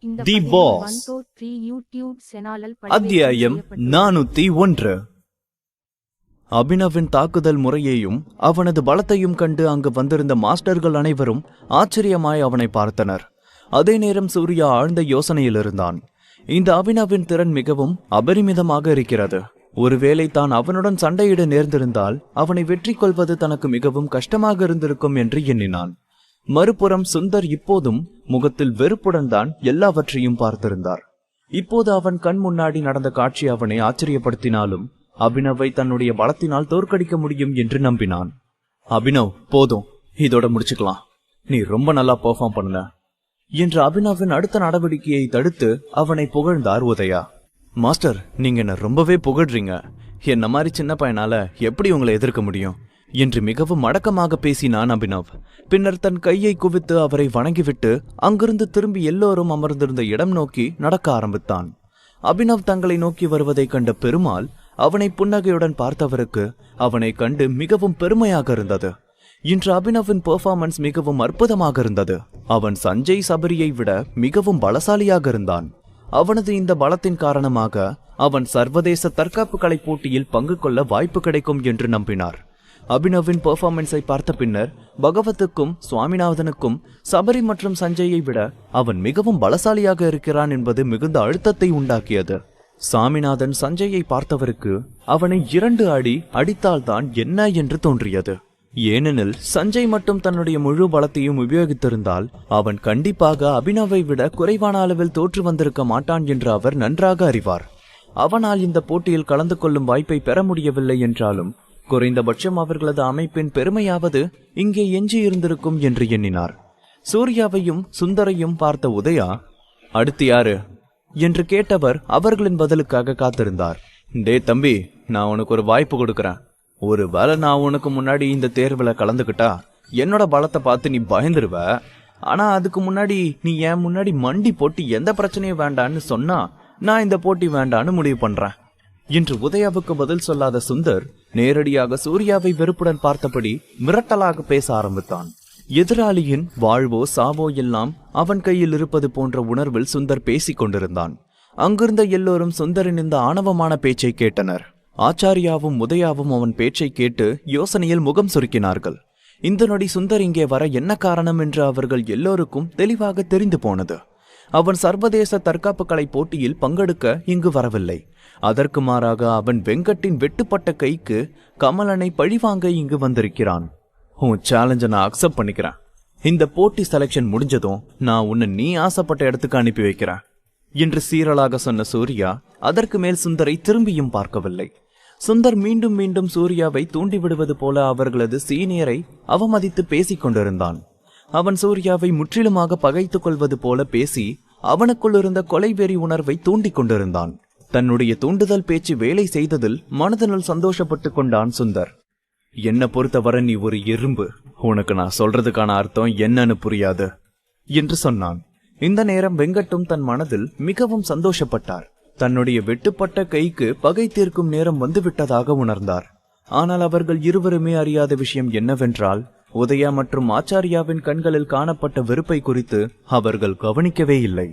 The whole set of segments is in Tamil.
தி பாஸ் அத்தியாயம் 401. அபினவின் தாக்குதல் முறையையும் அவனது பலத்தையும் கண்டு அங்கு வந்திருந்த மாஸ்டர்கள் அனைவரும் ஆச்சரியமாய் அவனை பார்த்தனர். அதே நேரம் சூர்யா ஆழ்ந்த யோசனையில் இருந்தான். இந்த அபினவின் திறன் மிகவும் அபரிமிதமாக இருக்கிறது. ஒருவேளை தான் அவனுடன் சண்டையிட நேர்ந்திருந்தால் அவனை வெற்றி கொள்வது தனக்கு மிகவும் கஷ்டமாக இருந்திருக்கும் என்று எண்ணினான். மறுபுறம் சுந்தர் இப்போதும் முகத்தில் வெறுப்புடன் தான் எல்லாவற்றையும் பார்த்திருந்தார். இப்போது அவன் கண் முன்னாடி நடந்த காட்சி அவனை ஆச்சரியப்படுத்தினாலும் அபினவை தன்னுடைய பலத்தினால் தோற்கடிக்க முடியும் என்று நம்பினான். அபினவ், போதும், இதோட முடிச்சுக்கலாம். நீ ரொம்ப நல்லா பெர்ஃபார்ம் பண்ணல என்று அபினவின் அடுத்த நடவடிக்கையை தடுத்து அவனை புகழ்ந்தார் உதயா. மாஸ்டர், நீங்க என்ன ரொம்பவே புகழ்றீங்க. என்ன மாதிரி சின்ன பையனால எப்படி உங்களை எதிர்க்க முடியும் என்று மிகவும் அடக்கமாக பேசினான் அபினவ். பின்னர் தன் கையை குவித்து அவரை வணங்கிவிட்டு அங்கிருந்து திரும்பி எல்லோரும் அமர்ந்திருந்த இடம் நோக்கி நடக்க ஆரம்பித்தான். அபினவ் தங்களை நோக்கி வருவதை கண்ட பெருமாள் அவனை புன்னகையுடன் பார்த்தவருக்கு அவனை கண்டு மிகவும் பெருமையாக இருந்தது. இன்று அபினவின் பெர்ஃபார்மன்ஸ் மிகவும் அற்புதமாக இருந்தது. அவன் சஞ்சய் சபரியை விட மிகவும் பலசாலியாக இருந்தான். அவனது இந்த பலத்தின் காரணமாக அவன் சர்வதேச தற்காப்பு கலை போட்டியில் பங்கு கொள்ள வாய்ப்பு கிடைக்கும் என்று நம்பினார். அபினவின் பெர்ஃபார்மன்ஸை பார்த்த பின்னர் பகவத்துக்கும் சுவாமிநாதனுக்கும் சபரி மற்றும் சஞ்சயை விட அவன் மிகவும் பலசாலியாக இருக்கிறான் என்பது மிகுந்த அழுத்தத்தை உண்டாக்கியது. சாமிநாதன் சஞ்சயை பார்த்தவருக்கு அவனை 2 அடி அடித்தால்தான் என்ன என்று தோன்றியது. ஏனெனில் சஞ்சய் மட்டும் தன்னுடைய முழு பலத்தையும் உபயோகித்திருந்தால் அவன் கண்டிப்பாக அபினவை விட குறைவான அளவில் தோற்று வந்திருக்க மாட்டான் என்று அவர் நன்றாக அறிவார். அவனால் இந்த போட்டியில் கலந்து கொள்ளும் வாய்ப்பை பெற முடியவில்லை என்றாலும் குறைந்தபட்சம் அவர்களது அமைப்பின் பெருமையாவது இங்கே எஞ்சி இருந்திருக்கும் என்று எண்ணினார். சூர்யாவையும் சுந்தரையும் பார்த்த உதயா, அடுத்து யாரு என்று கேட்டவர் அவர்களின் பதிலுக்காக காத்திருந்தார். டே தம்பி, நான் உனக்கு ஒரு வாய்ப்பு கொடுக்கறேன். ஒரு வேளை நான் உனக்கு முன்னாடி இந்த தேர்வுல கலந்துக்கிட்டா என்னோட பலத்தை பார்த்து நீ பயந்துருவ. ஆனா அதுக்கு முன்னாடி நீ என் முன்னாடி மண்டி போட்டு எந்த பிரச்சனையும் வேண்டான்னு சொன்னா நான் இந்த போட்டி வேண்டான்னு முடிவு பண்றேன் என்று உதயாவுக்கு பதில் சொல்லாத சுந்தர் நேரடியாக சூர்யாவை வெறுப்புடன் பார்த்தபடி மிரட்டலாக பேச ஆரம்பித்தான். எதிராளியின் வாழ்வோ சாவோ எல்லாம் அவன் கையில் இருப்பது போன்ற உணர்வில் சுந்தர் பேசிக் கொண்டிருந்தான். அங்கிருந்த எல்லோரும் சுந்தரின் இந்த ஆணவமான பேச்சை கேட்டனர். ஆச்சாரியாவும் உதயாவும் அவன் பேச்சை கேட்டு யோசனையில் முகம் சுருக்கினார்கள். இந்த நொடி சுந்தர் இங்கே வர என்ன காரணம் என்று அவர்கள் எல்லோருக்கும் தெளிவாக தெரிந்து போனது. அவன் சர்வதேச தற்காப்பு கலை போட்டியில் பங்கெடுக்க இங்கு வரவில்லை. அதற்கு மாறாக அவன் வெங்கட்டின் வெட்டுப்பட்ட கைக்கு கமலனை பழிவாங்க இங்கு வந்திருக்கிறான். உன் சேலஞ்ச நான் அக்செப்ட் பண்ணிக்கிறேன். இந்த போட்டி செலக்ஷன் முடிஞ்சதும் நான் உன்னை நீ ஆசைப்பட்ட இடத்துக்கு அனுப்பி வைக்கிறேன் என்று சீரலாக சொன்ன சூர்யா அதற்கு மேல் சுந்தரை திரும்பியும் பார்க்கவில்லை. சுந்தர் மீண்டும் மீண்டும் சூர்யாவை தூண்டிவிடுவது போல அவர்களது சீனியரை அவமதித்து பேசிக் கொண்டிருந்தான். அவன் சூர்யாவை முற்றிலுமாக பகைத்துக் கொள்வது போல பேசி அவனுக்குள் இருந்த கொலைவெறி உணர்வை தூண்டிக் கொண்டிருந்தான். தன்னுடைய தூண்டுதல் பேச்சு வேலை செய்ததில் மனதனுள் சந்தோஷப்பட்டு கொண்டான் சுந்தர். என்ன பொறுத்தவரை நீ ஒரு எறும்பு. உனக்கு நான் சொல்றதுக்கான அர்த்தம் என்னன்னு புரியாது என்று சொன்னான். இந்த நேரம் வெங்கட்டும் தன் மனதில் மிகவும் சந்தோஷப்பட்டார். தன்னுடைய வெட்டுப்பட்ட கைக்கு பகை தீர்க்கும் நேரம் வந்துவிட்டதாக உணர்ந்தார். ஆனால் அவர்கள் இருவருமே அறியாத விஷயம் என்னவென்றால் உதயா மற்றும் ஆச்சாரியாவின் கண்களில் காணப்பட்ட வெறுப்பை குறித்து அவர்கள் கவனிக்கவே இல்லை.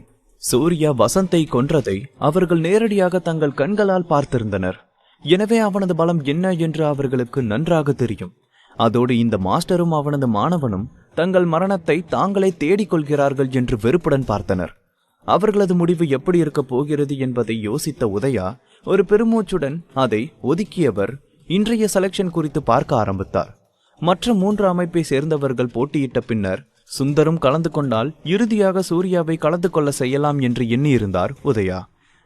சூர்யா வசந்தை கொன்றதை அவர்கள் நேரடியாக தங்கள் கண்களால் பார்த்திருந்தனர். எனவே அவனது பலம் என்ன என்று அவர்களுக்கு நன்றாக தெரியும். அதோடு இந்த மாஸ்டரும் அவனது மாணவனும் தங்கள் மரணத்தை தாங்களே தேடிக்கொள்கிறார்கள் என்று வெறுப்புடன் பார்த்தனர். அவர்களது முடிவு எப்படி இருக்கப் போகிறது என்பதை யோசித்த உதயா ஒரு பெருமூச்சுடன் அதை ஒதுக்கியவர் இன்றைய செலக்ஷன் குறித்து பார்க்க ஆரம்பித்தார். மற்ற 3 அமைப்பை சேர்ந்தவர்கள் போட்டியிட்ட பின்னர் சுந்தரும் கலந்து கொண்டால் இறுதியாக சூர்யாவை கலந்து கொள்ள செய்யலாம் என்று எண்ணியிருந்தார் உதயா.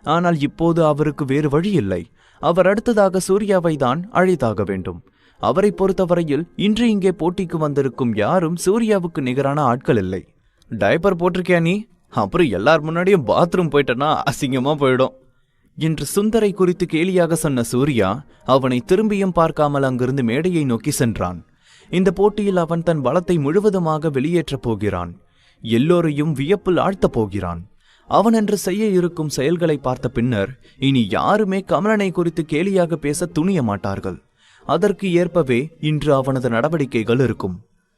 ஆனால் இப்போது அவருக்கு வேறு வழி இல்லை. அவர் அடுத்ததாக சூர்யாவை தான் அழைத்தாக வேண்டும். அவரை பொறுத்தவரையில் இன்று இங்கே போட்டிக்கு வந்திருக்கும் யாரும் சூர்யாவுக்கு நிகரான ஆட்கள் இல்லை. டைப்பர் போட்டிருக்கியா நீ? அப்புறம் எல்லார் முன்னாடியும் பாத்ரூம் போயிட்டனா அசிங்கமா போயிடும் என்று சுந்தரை குறித்து கேலியாக சொன்ன சூர்யா அவனை திரும்பியும் பார்க்காமல் அங்கிருந்து மேடையை நோக்கி சென்றான். இந்த போட்டியில் அவன் தன் பலத்தை முழுவதுமாக வெளியேற்றப் போகிறான். எல்லோரையும் வியப்பில் ஆழ்த்தப் போகிறான். அவன் என்று செய்ய இருக்கும் செயல்களை பார்த்த பின்னர் இனி யாருமே கமலனை குறித்து கேலியாக பேச துணிய மாட்டார்கள். அதற்கு ஏற்பவே இன்று அவனது நடவடிக்கைகள் இருக்கும்.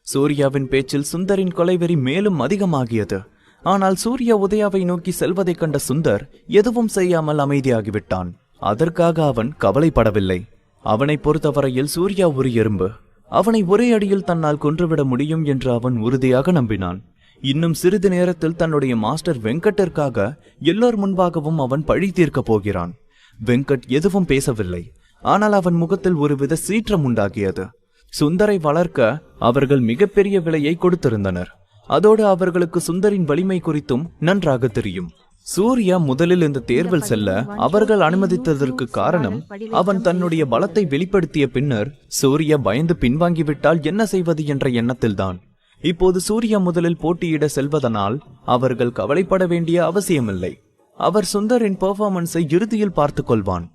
சூர்யாவின் பேச்சில் சுந்தரின் கொலைவெறி மேலும் அதிகமாகியது. ஆனால் சூர்யா உதயாவை நோக்கி செல்வதைக் கண்ட சுந்தர் எதுவும் செய்யாமல் அமைதியாகிவிட்டான். அதற்காக அவன் கவலைப்படவில்லை. அவனை பொறுத்தவரையில் சூர்யா ஒரு எறும்பு. அவனை ஒரே அடியில் தன்னால் கொன்றுவிட முடியும் என்று அவன் உறுதியாக நம்பினான். இன்னும் சிறிது நேரத்தில் தன்னுடைய மாஸ்டர் வெங்கட்டிற்காக எல்லோர் முன்பாகவும் அவன் பழி தீர்க்கப் போகிறான். வெங்கட் எதுவும் பேசவில்லை. ஆனால் அவன் முகத்தில் ஒருவித சீற்றம் உண்டாகியது. சுந்தரை வளர்க்க அவர்கள் மிகப்பெரிய விலையை கொடுத்திருந்தனர். அதோடு அவர்களுக்கு சுந்தரின் வலிமை குறித்தும் நன்றாக தெரியும். சூர்யா முதலில் இந்த தேர்வில் செல்ல அவர்கள் அனுமதித்ததற்கு காரணம், அவன் தன்னுடைய பலத்தை வெளிப்படுத்திய பின்னர் சூர்யா பயந்து பின்வாங்கிவிட்டால் என்ன செய்வது என்ற எண்ணத்தில்தான். இப்போது சூர்யா முதலில் போட்டியிட செல்வதனால் அவர்கள் கவலைப்பட வேண்டிய அவசியமில்லை. அவர் சுந்தரின் பெர்ஃபார்மன்ஸை இறுதியில் பார்த்துக் கொள்வான்.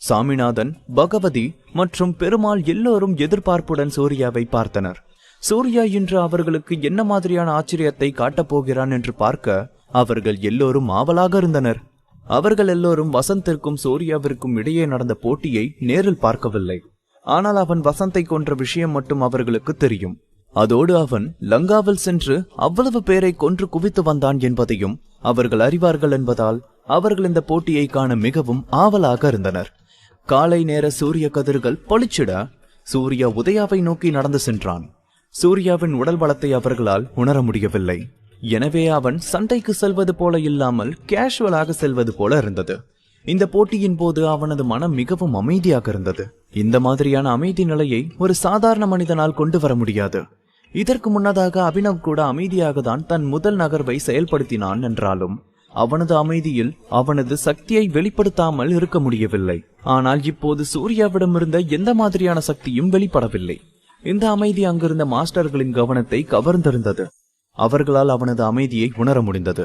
சாமிநாதன், பகவதி மற்றும் பெருமாள் எல்லோரும் எதிர்பார்ப்புடன் சூர்யாவை பார்த்தனர். சூர்யா இன்று அவர்களுக்கு என்ன மாதிரியான ஆச்சரியத்தை காட்டப் போகிறான் என்று பார்க்க அவர்கள் எல்லோரும் ஆவலாக இருந்தனர். அவர்கள் எல்லோரும் வசந்திற்கும் சூர்யாவிற்கும் இடையே நடந்த போட்டியை நேரில் பார்க்கவில்லை. ஆனால் அவன் வசந்தை கொன்ற விஷயம் மட்டும் அவர்களுக்கு தெரியும். அதோடு அவன் லங்காவில் சென்று அவ்வளவு பேரை கொன்று குவித்து வந்தான் என்பதையும் அவர்கள் அறிவார்கள் என்பதால் அவர்கள் இந்த போட்டியை காண மிகவும் ஆவலாக இருந்தனர். காலை நேர சூரிய கதிர்கள் பளிச்சிட சூர்யா உதயாவை நோக்கி நடந்து சென்றான். சூர்யாவின் உடல் பலத்தை அவர்களால் உணர முடியவில்லை. எனவே அவன் சண்டைக்கு செல்வது போல இல்லாமல் கேஷுவலாக செல்வது போல இருந்தது. இந்த போட்டியின் போது அவனது மனம் மிகவும் அமைதியாக இருந்தது. இந்த மாதிரியான அமைதி நிலையை ஒரு சாதாரண மனிதனால் கொண்டு வர முடியாது. இதற்கு முன்னதாக அபினவ் கூட அமைதியாக தான் தன் முதல் நகர்வை செயல்படுத்தினான் என்றாலும் அவனது அமைதியில் அவனது சக்தியை வெளிப்படுத்தாமல் இருக்க முடியவில்லை. ஆனால் இப்போது சூர்யாவிடமிருந்த எந்த மாதிரியான சக்தியும் வெளிப்படவில்லை. இந்த அமைதி அங்கிருந்த மாஸ்டர்களின் கவனத்தை கவர்ந்திருந்தது. அவர்களால் அவனது அமைதியை உணர முடிந்தது.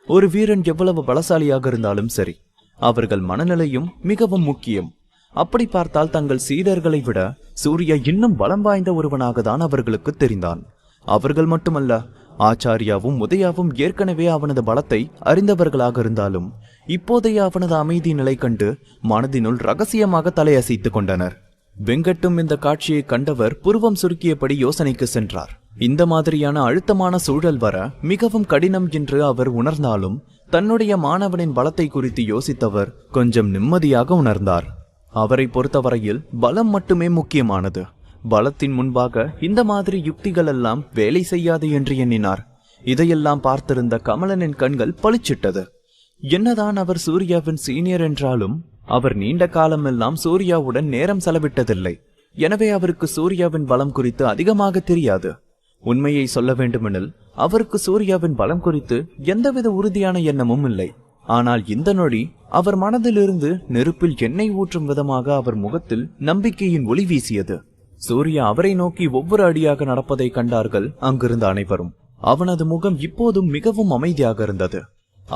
ஒரு வீரன் எவ்வளவு பலசாலியாக இருந்தாலும் சரி, அவர்கள் மனநிலையும் மிகவும் முக்கியம். அப்படி பார்த்தால் தங்கள் சீடர்களை விட சூர்யா இன்னும் பலம் வாய்ந்த ஒருவனாக தான் அவர்களுக்கு தெரிந்தான். அவர்கள் மட்டுமல்ல, ஆச்சாரியாவும் உதயாவும் ஏற்கனவே அவனது பலத்தை அறிந்தவர்களாக இருந்தாலும் இப்போதைய அவனது அமைதி நிலை கண்டு மனதினுள் ரகசியமாக தலையசைத்துக் கொண்டனர். வெங்கட்டும் இந்த காட்சியை கண்டவர் புருவம் சுருக்கியபடி யோசனைக்கு சென்றார். இந்த மாதிரியான அழுத்தமான சூழல் வர மிகவும் கடினம் என்று அவர் உணர்ந்தாலும் தன்னுடைய மாணவனின் பலத்தை குறித்து யோசித்தவர் கொஞ்சம் நிம்மதியாக உணர்ந்தார். அவரை பொறுத்தவரையில் பலம் மட்டுமே முக்கியமானது. பலத்தின் முன்பாக இந்த மாதிரி யுக்திகள் எல்லாம் வேலை செய்யாது என்று எண்ணினார். இதையெல்லாம் பார்த்திருந்த கமலனின் கண்கள் பளிச்சிட்டது. என்னதான் அவர் சூர்யாவின் சீனியர் என்றாலும் அவர் நீண்ட காலமெல்லாம் சூர்யாவுடன் நேரம் செலவிட்டதில்லை. எனவே அவருக்கு சூர்யாவின் பலம் குறித்து அதிகமாக தெரியாது. உண்மையை சொல்ல வேண்டுமெனில் அவருக்கு சூர்யாவின் பலம் குறித்து எந்தவித உறுதியான எண்ணமும் இல்லை. ஆனால் இந்த நொடி அவர் மனதிலிருந்து நெருப்பில் எண்ணெய் ஊற்றும் விதமாக அவர் முகத்தில் நம்பிக்கையின் ஒளி வீசியது. சூர்யா அவரை நோக்கி ஒவ்வொரு அடியாக நடப்பதை கண்டார்கள் அங்கிருந்த அனைவரும். அவனது முகம் இப்போதும் மிகவும் அமைதியாக இருந்தது.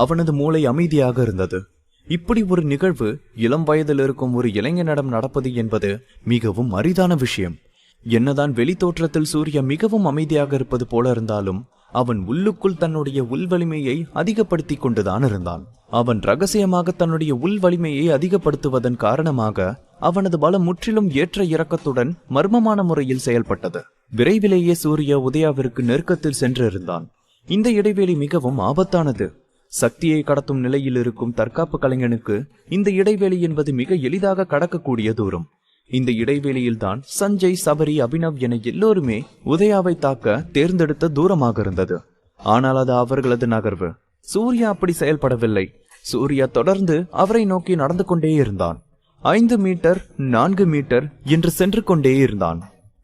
அவனது மூளை அமைதியாக இருந்தது. இப்படி ஒரு நிகழ்வு இளம் வயதில் இருக்கும் ஒரு இளைஞனிடம் நடப்பது என்பது மிகவும் அரிதான விஷயம். என்னதான் வெளி தோற்றத்தில் சூர்யா மிகவும் அமைதியாக இருப்பது போல இருந்தாலும் அவன் உள்ளுக்குள் தன்னுடைய உள் வலிமையை அதிகப்படுத்தி கொண்டுதான் இருந்தான். அவன் ரகசியமாக தன்னுடைய உள் வலிமையை அதிகப்படுத்துவதன் காரணமாக அவனது பலம் முற்றிலும் ஏற்ற இறக்கத்துடன் மர்மமான முறையில் செயல்பட்டது. விரைவிலேயே சூர்யா உதயாவிற்கு நெருக்கத்தில் சென்றிருந்தான். இந்த இடைவெளி மிகவும் ஆபத்தானது. சக்தியை கடத்தும் நிலையில் இருக்கும் தற்காப்பு கலைஞனுக்கு இந்த இடைவெளி என்பது மிக எளிதாக கடக்கக்கூடிய தூரம். இந்த இடைவெளியில்தான் சஞ்சய், சபரி, அபினவ் என எல்லோருமே உதயாவை தாக்க தேர்ந்தெடுத்த தூரமாக இருந்தது. ஆனால் அது அவர்களது நகர்வு. சூர்யா அப்படி செயல்படவில்லை. சூர்யா தொடர்ந்து அவரை நோக்கி நடந்து கொண்டே இருந்தான். 5 மீட்டர், 4 மீட்டர் என்று சென்று கொண்டே இருந்தான்.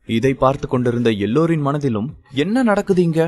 இதை பார்த்து கொண்டிருந்த எல்லோரின் மனதிலும் என்ன நடக்குது இங்க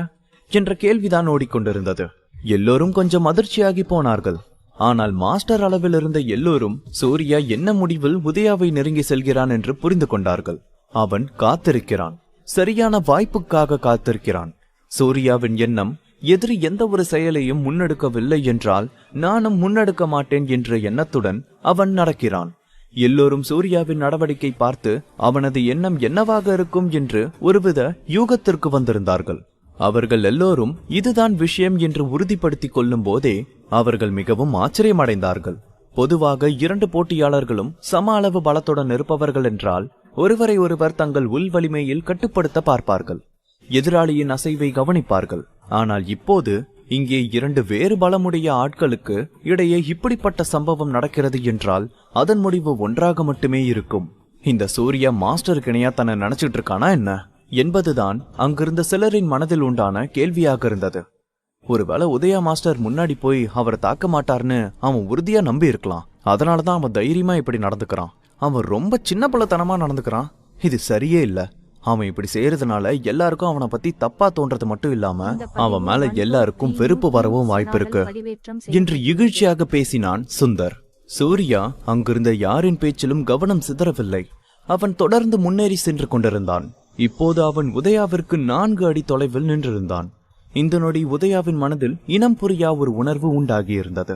என்ற கேள்விதான் ஓடிக்கொண்டிருந்தது. எல்லோரும் கொஞ்சம் அதிர்ச்சியாகி போனார்கள். ஆனால் மாஸ்டர் அளவில் இருந்த எல்லோரும் சூர்யா என்ன முடிவில் உதயாவை நெருங்கி செல்கிறான் என்று புரிந்து கொண்டார்கள். அவன் காத்திருக்கிறான். சரியான வாய்ப்புக்காக காத்திருக்கிறான். சூர்யாவின் எண்ணம், எதிரி எந்த ஒரு செயலையும் முன்னெடுக்கவில்லை என்றால் நானும் முன்னெடுக்க மாட்டேன் என்ற எண்ணத்துடன் அவன் நடக்கிறான். எல்லோரும் சூர்யாவின் நடவடிக்கை பார்த்து அவனது எண்ணம் என்னவாக இருக்கும் என்று ஒருவித யூகத்திற்கு வந்திருந்தார்கள். அவர்கள் எல்லோரும் இதுதான் விஷயம் என்று உறுதிப்படுத்திக் கொள்ளும் போதே அவர்கள் மிகவும் ஆச்சரியமடைந்தார்கள். பொதுவாக 2 போட்டியாளர்களும் சம அளவு பலத்துடன் இருப்பவர்கள் என்றால் ஒருவரை ஒருவர் தங்கள் உள் வலிமையில் கட்டுப்படுத்த பார்ப்பார்கள். எதிராளியின் அசைவை கவனிப்பார்கள். ஆனால் இப்போது இங்கே இரண்டு வேறு பலமுடைய ஆட்களுக்கு இடையே இப்படிப்பட்ட சம்பவம் நடக்கிறது என்றால் அதன் முடிவு ஒன்றாக மட்டுமே இருக்கும். இந்த சூர்யா மாஸ்டருக்கு இணையா தன்னை நினைச்சிட்டு இருக்கானா என்ன என்பதுதான் அங்கிருந்த சிலரின் மனதில் உண்டான கேள்வியாக இருந்தது. ஒருவேளை உதயா மாஸ்டர் முன்னாடி போய் அவரை தாக்க மாட்டார்னு அவன் உறுதியா நம்பி இருக்கலாம். அதனாலதான் அவன் தைரியமா இப்படி நடந்துக்கிறான். அவன் ரொம்ப சின்ன பிள்ளைத்தனமா நடந்துக்கிறான். இது சரியே இல்ல. அவன் இப்படி செய்யறதுனால எல்லாருக்கும் அவனை பத்தி தப்பா தோன்றது மட்டும் இல்லாம அவன் மேல எல்லாருக்கும் வெறுப்பு வரவும் வாய்ப்பு இருக்கு என்று இகழ்ச்சியாக பேசினான் சுந்தர். சூர்யா அங்கிருந்த யாரின் பேச்சிலும் கவனம் சிதறவில்லை. அவன் தொடர்ந்து முன்னேறி சென்று கொண்டிருந்தான். இப்போது அவன் உதயாவிற்கு 4 அடி தொலைவில் நின்றிருந்தான். இந்த நொடி உதயாவின் மனதில் இனம் புரியா ஒரு உணர்வு உண்டாகியிருந்தது.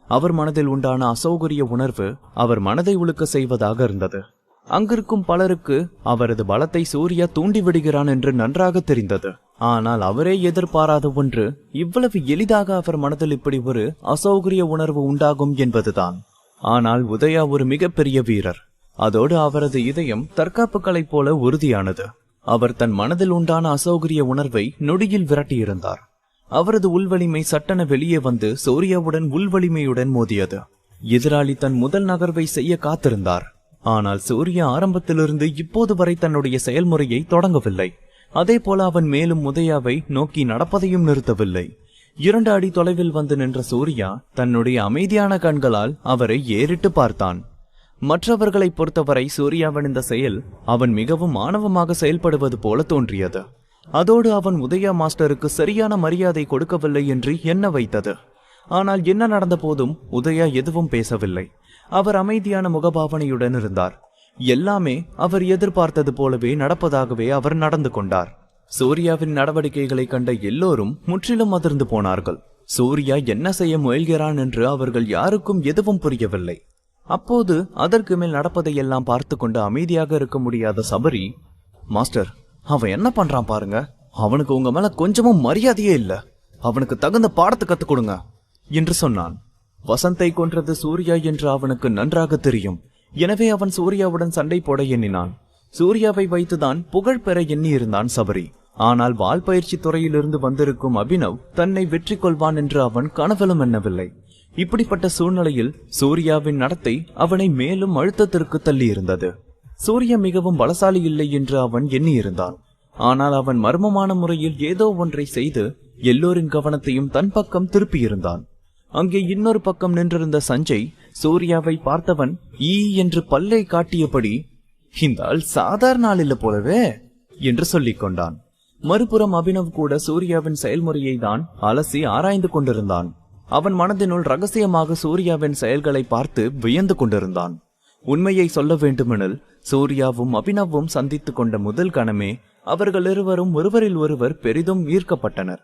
அவர் மனதில் உண்டான அசௌகரிய உணர்வு அவர் மனதை உழுக்க செய்வதாக இருந்தது. அங்கிருக்கும் பலருக்கு அவரது பலத்தை சூர்யா தூண்டிவிடுகிறான் என்று நன்றாக தெரிந்தது. ஆனால் அவரே எதிர்பாராத ஒன்று இவ்வளவு எளிதாக அவர் மனதில் இப்படி ஒரு அசௌகரிய உணர்வு உண்டாகும் என்பதுதான். ஆனால் உதயா ஒரு மிகப்பெரிய வீரர். அதோடு அவரது இதயம் தற்காப்பு கலை போல உறுதியானது. அவர் தன் மனதில் உண்டான அசௌகரிய உணர்வை நொடியில் விரட்டியிருந்தார். அவரது உள்வலிமை சட்டென வெளியே வந்து சூர்யாவுடன் உள்வலிமையுடன் மோதியது. எதிராளி தன் முதல் நகர்வை செய்ய காத்திருந்தார். ஆனால் சூர்யா ஆரம்பத்திலிருந்து இப்போது வரை தன்னுடைய செயல்முறையை தொடங்கவில்லை. அதே போல அவன் மேலும் உதயாவை நோக்கி நடப்பதையும் நிறுத்தவில்லை. 2 அடி தொலைவில் வந்து நின்ற சூர்யா தன்னுடைய அமைதியான கண்களால் அவரை ஏறிட்டு பார்த்தான். மற்றவர்களை பொறுத்தவரை சூர்யாவின் இந்த செயல் அவன் மிகவும் ஆணவமாக செயல்படுவது போல தோன்றியது. அதோடு அவன் உதயா மாஸ்டருக்கு சரியான மரியாதை கொடுக்கவில்லை என்று எண்ண வைத்தது. ஆனால் என்ன நடந்த போதும் உதயா எதுவும் பேசவில்லை. அவர் அமைதியான முகபாவனையுடன் இருந்தார். எல்லாமே அவர் எதிர்பார்த்தது போலவே நடப்பதாகவே அவர் நடந்து கொண்டார். சூர்யாவின் நடவடிக்கைகளை கண்ட எல்லோரும் முற்றிலும் அதிர்ந்து போனார்கள். சூர்யா என்ன செய்ய முயல்கிறான் என்று அவர்கள் யாருக்கும் எதுவும் புரியவில்லை. அப்போது அதற்கு மேல் நடப்பதையெல்லாம் பார்த்து கொண்டு அமைதியாக இருக்க முடியாத சபரி, மாஸ்டர், அவன் என்ன பண்றான் பாருங்க. அவனுக்கு உங்க மேல கொஞ்சமும் மரியாதையே இல்ல. அவனுக்கு தகுந்த பாடத்தை கத்துக் கொடுங்க என்று சொன்னான். வசந்தை கொன்றது சூர்யா என்று அவனுக்கு நன்றாக தெரியும். எனவே அவன் சூர்யாவுடன் சண்டை போட எண்ணினான். சூர்யாவை வைத்துதான் புகழ் பெற எண்ணி இருந்தான் சபரி. ஆனால் வால் பயிற்சி துறையிலிருந்து வந்திருக்கும் அபினவ் தன்னை வெற்றி கொள்வான் என்று அவன் கனவிலும் எண்ணவில்லை. இப்படிப்பட்ட சூழ்நிலையில் சூர்யாவின் நடத்தை அவனை மேலும் அழுத்தத்திற்கு தள்ளி இருந்தது. சூர்யா மிகவும் பலசாலி இல்லை என்று அவன் எண்ணியிருந்தான். ஆனால் அவன் மர்மமான முறையில் ஏதோ ஒன்றை செய்து எல்லோரின் கவனத்தையும் தன் பக்கம் திருப்பியிருந்தான். அங்கே இன்னொரு பக்கம் நின்றிருந்த சஞ்சய் சூர்யாவை பார்த்தவன் ஈ என்று பல்லை காட்டியபடி, இந்த ஆள் சாதாரண ஆள் இல்ல போலவே என்று சொல்லிக் கொண்டான். மறுபுறம் அபினவ் கூட சூர்யாவின் செயல்முறையை தான் அலசி ஆராய்ந்து கொண்டிருந்தான். அவன் மனதினுள் ரகசியமாக சூர்யாவின் செயல்களை பார்த்து வியந்து கொண்டிருந்தான். உண்மையை சொல்ல வேண்டுமெனில் சூர்யாவும் அபினவும் சந்தித்துக் கொண்ட முதல் கணமே அவர்கள் இருவரும் ஒருவரில் ஒருவர் பெரிதும் ஈர்க்கப்பட்டனர்.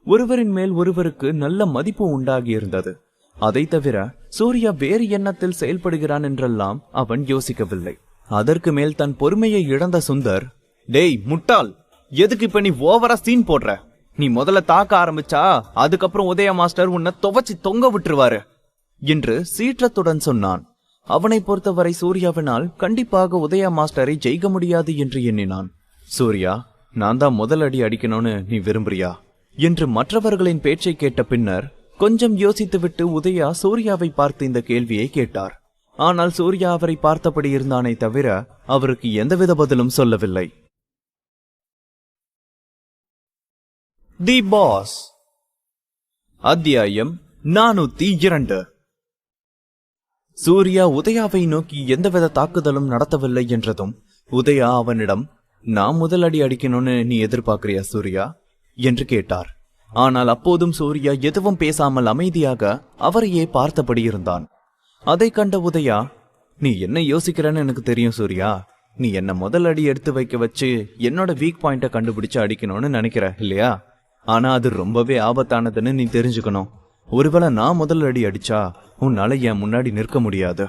ஒருவரின் மேல் ஒருவருக்கு நல்ல மதிப்பு உண்டாகியிருந்தது. அதை தவிர சூர்யா வேறு எண்ணத்தில் செயல்படுகிறான் என்றெல்லாம் அவன் யோசிக்கவில்லை. அதற்கு மேல் தன் பொறுமையை இழந்த சுந்தர், டேய் முட்டாள், எதுக்கு இப்ப நீ ஓவரா சீன் போடுற? நீ முதல்ல தாக்க ஆரம்பிச்சா அதுக்கப்புறம் உதயா மாஸ்டர் உன்னை துவச்சி தொங்க விட்டுருவாரு என்று சீற்றத்துடன் சொன்னான். அவனை பொறுத்தவரை சூர்யாவினால் கண்டிப்பாக உதயா மாஸ்டரை ஜெயிக்க முடியாது என்று எண்ணினான். சூர்யா, நான் தான் முதல் அடி அடிக்கணும்னு நீ விரும்புறியா என்று மற்றவர்களின் பேச்சை கேட்ட பின்னர் கொஞ்சம் யோசித்துவிட்டு உதயா சூர்யாவை பார்த்து இந்த கேள்வியை கேட்டார். ஆனால் சூர்யா அவரை பார்த்தபடி இருந்தானே தவிர அவருக்கு எந்தவித பதிலும் சொல்லவில்லை. தி பாஸ், அத்தியாயம் 402. சூர்யா உதயாவை நோக்கி எந்தவித தாக்குதலும் நடத்தவில்லை என்றதும் உதயா அவனிடம், நான் முதல் அடி அடிக்கணும்னு நீ எதிர்பார்க்கிறியா சூர்யா என்று கேட்டார். ஆனால் அப்போதும் சூர்யா எதுவும் பேசாமல் அமைதியாக அவரையே பார்த்தபடி இருந்தான். அதை கண்ட உதயா, நீ என்ன யோசிக்கிறன்னு எனக்கு தெரியும் சூர்யா. நீ என்ன முதல் அடி எடுத்து வைக்க வச்சு என்னோட வீக் பாயிண்ட கண்டுபிடிச்சு அடிக்கணும்னு நினைக்கிற இல்லையா? ஆனா அது ரொம்பவே ஆபத்தானதுன்னு நீ தெரிஞ்சுக்கணும். ஒருவேளை நான் முதல் அடி அடிச்சா உன்னால என் முன்னாடி நிற்க முடியாது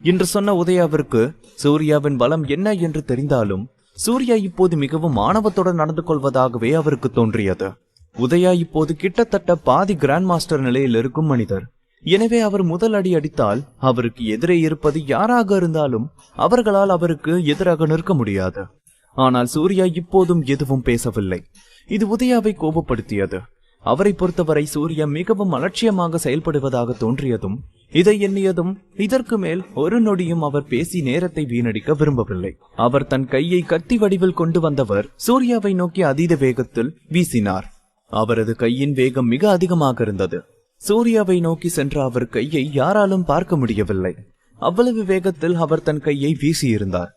என்று சொன்ன உதயாவிற்கு சூர்யாவின் பலம் என்ன என்று தெரிந்தாலும் சூர்யா இப்போது மிகவும் ஆணவத்துடன் நடந்து கொள்வதாகவே அவருக்கு தோன்றியது. உதயா இப்போது கிட்டத்தட்ட பாதி கிராண்ட் மாஸ்டர் நிலையில் இருக்கும் மனிதர். எனவே அவர் முதல் அடி அடித்தால் அவருக்கு எதிரே இருப்பது யாராக இருந்தாலும் அவர்களால் அவருக்கு எதிராக நிற்க முடியாது. ஆனால் சூர்யா இப்போதும் எதுவும் பேசவில்லை. இது உதயாவை கோபப்படுத்தியது. அவரை பொறுத்தவரை சூர்யா மிகவும் அலட்சியமாக செயல்படுவதாக தோன்றியதும் இதை எண்ணியதும் இதற்கு மேல் ஒரு நொடியும் அவர் பேசி நேரத்தை வீணடிக்க விரும்பவில்லை. அவர் தன் கையை கத்தி வடிவில் கொண்டு வந்தவர் சூர்யாவை நோக்கி அதீத வேகத்தில் வீசினார். அவரது கையின் வேகம் மிக அதிகமாக இருந்தது. சூர்யாவை நோக்கி சென்ற அவர் கையை யாராலும் பார்க்க முடியவில்லை. அவ்வளவு வேகத்தில் அவர் தன் கையை வீசியிருந்தார்.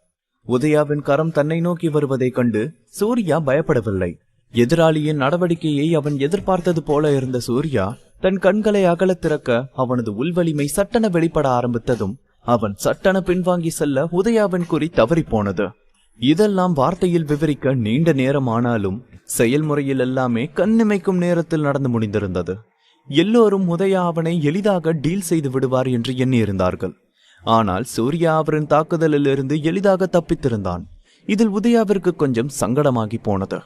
உதயாவின் கரம் தன்னை நோக்கி வருவதை கண்டு சூர்யா பயப்படவில்லை. எதிராளியின் நடவடிக்கையை அவன் எதிர்பார்த்தது போல இருந்த சூர்யா தன் கண்களை அகல திறக்க அவனது உள்வலிமை சட்டென வெளிப்பட ஆரம்பித்ததும் அவன் சட்டென பின்வாங்கி செல்ல உதயாவின் குறி தவறி போனது. இதெல்லாம் வார்த்தையில் விவரிக்க நீண்ட நேரம் ஆனாலும் செயல்முறையில் எல்லாமே கண்ணிமைக்கும் நேரத்தில் நடந்து முடிந்திருந்தது. எல்லோரும் உதயா அவனை எளிதாக டீல் செய்து விடுவார் என்று எண்ணியிருந்தார்கள். ஆனால் சூர்யா அவரின் தாக்குதலில் இருந்து எளிதாக தப்பித்திருந்தான். இதில் உதயாவிற்கு கொஞ்சம் சங்கடமாகி போனது.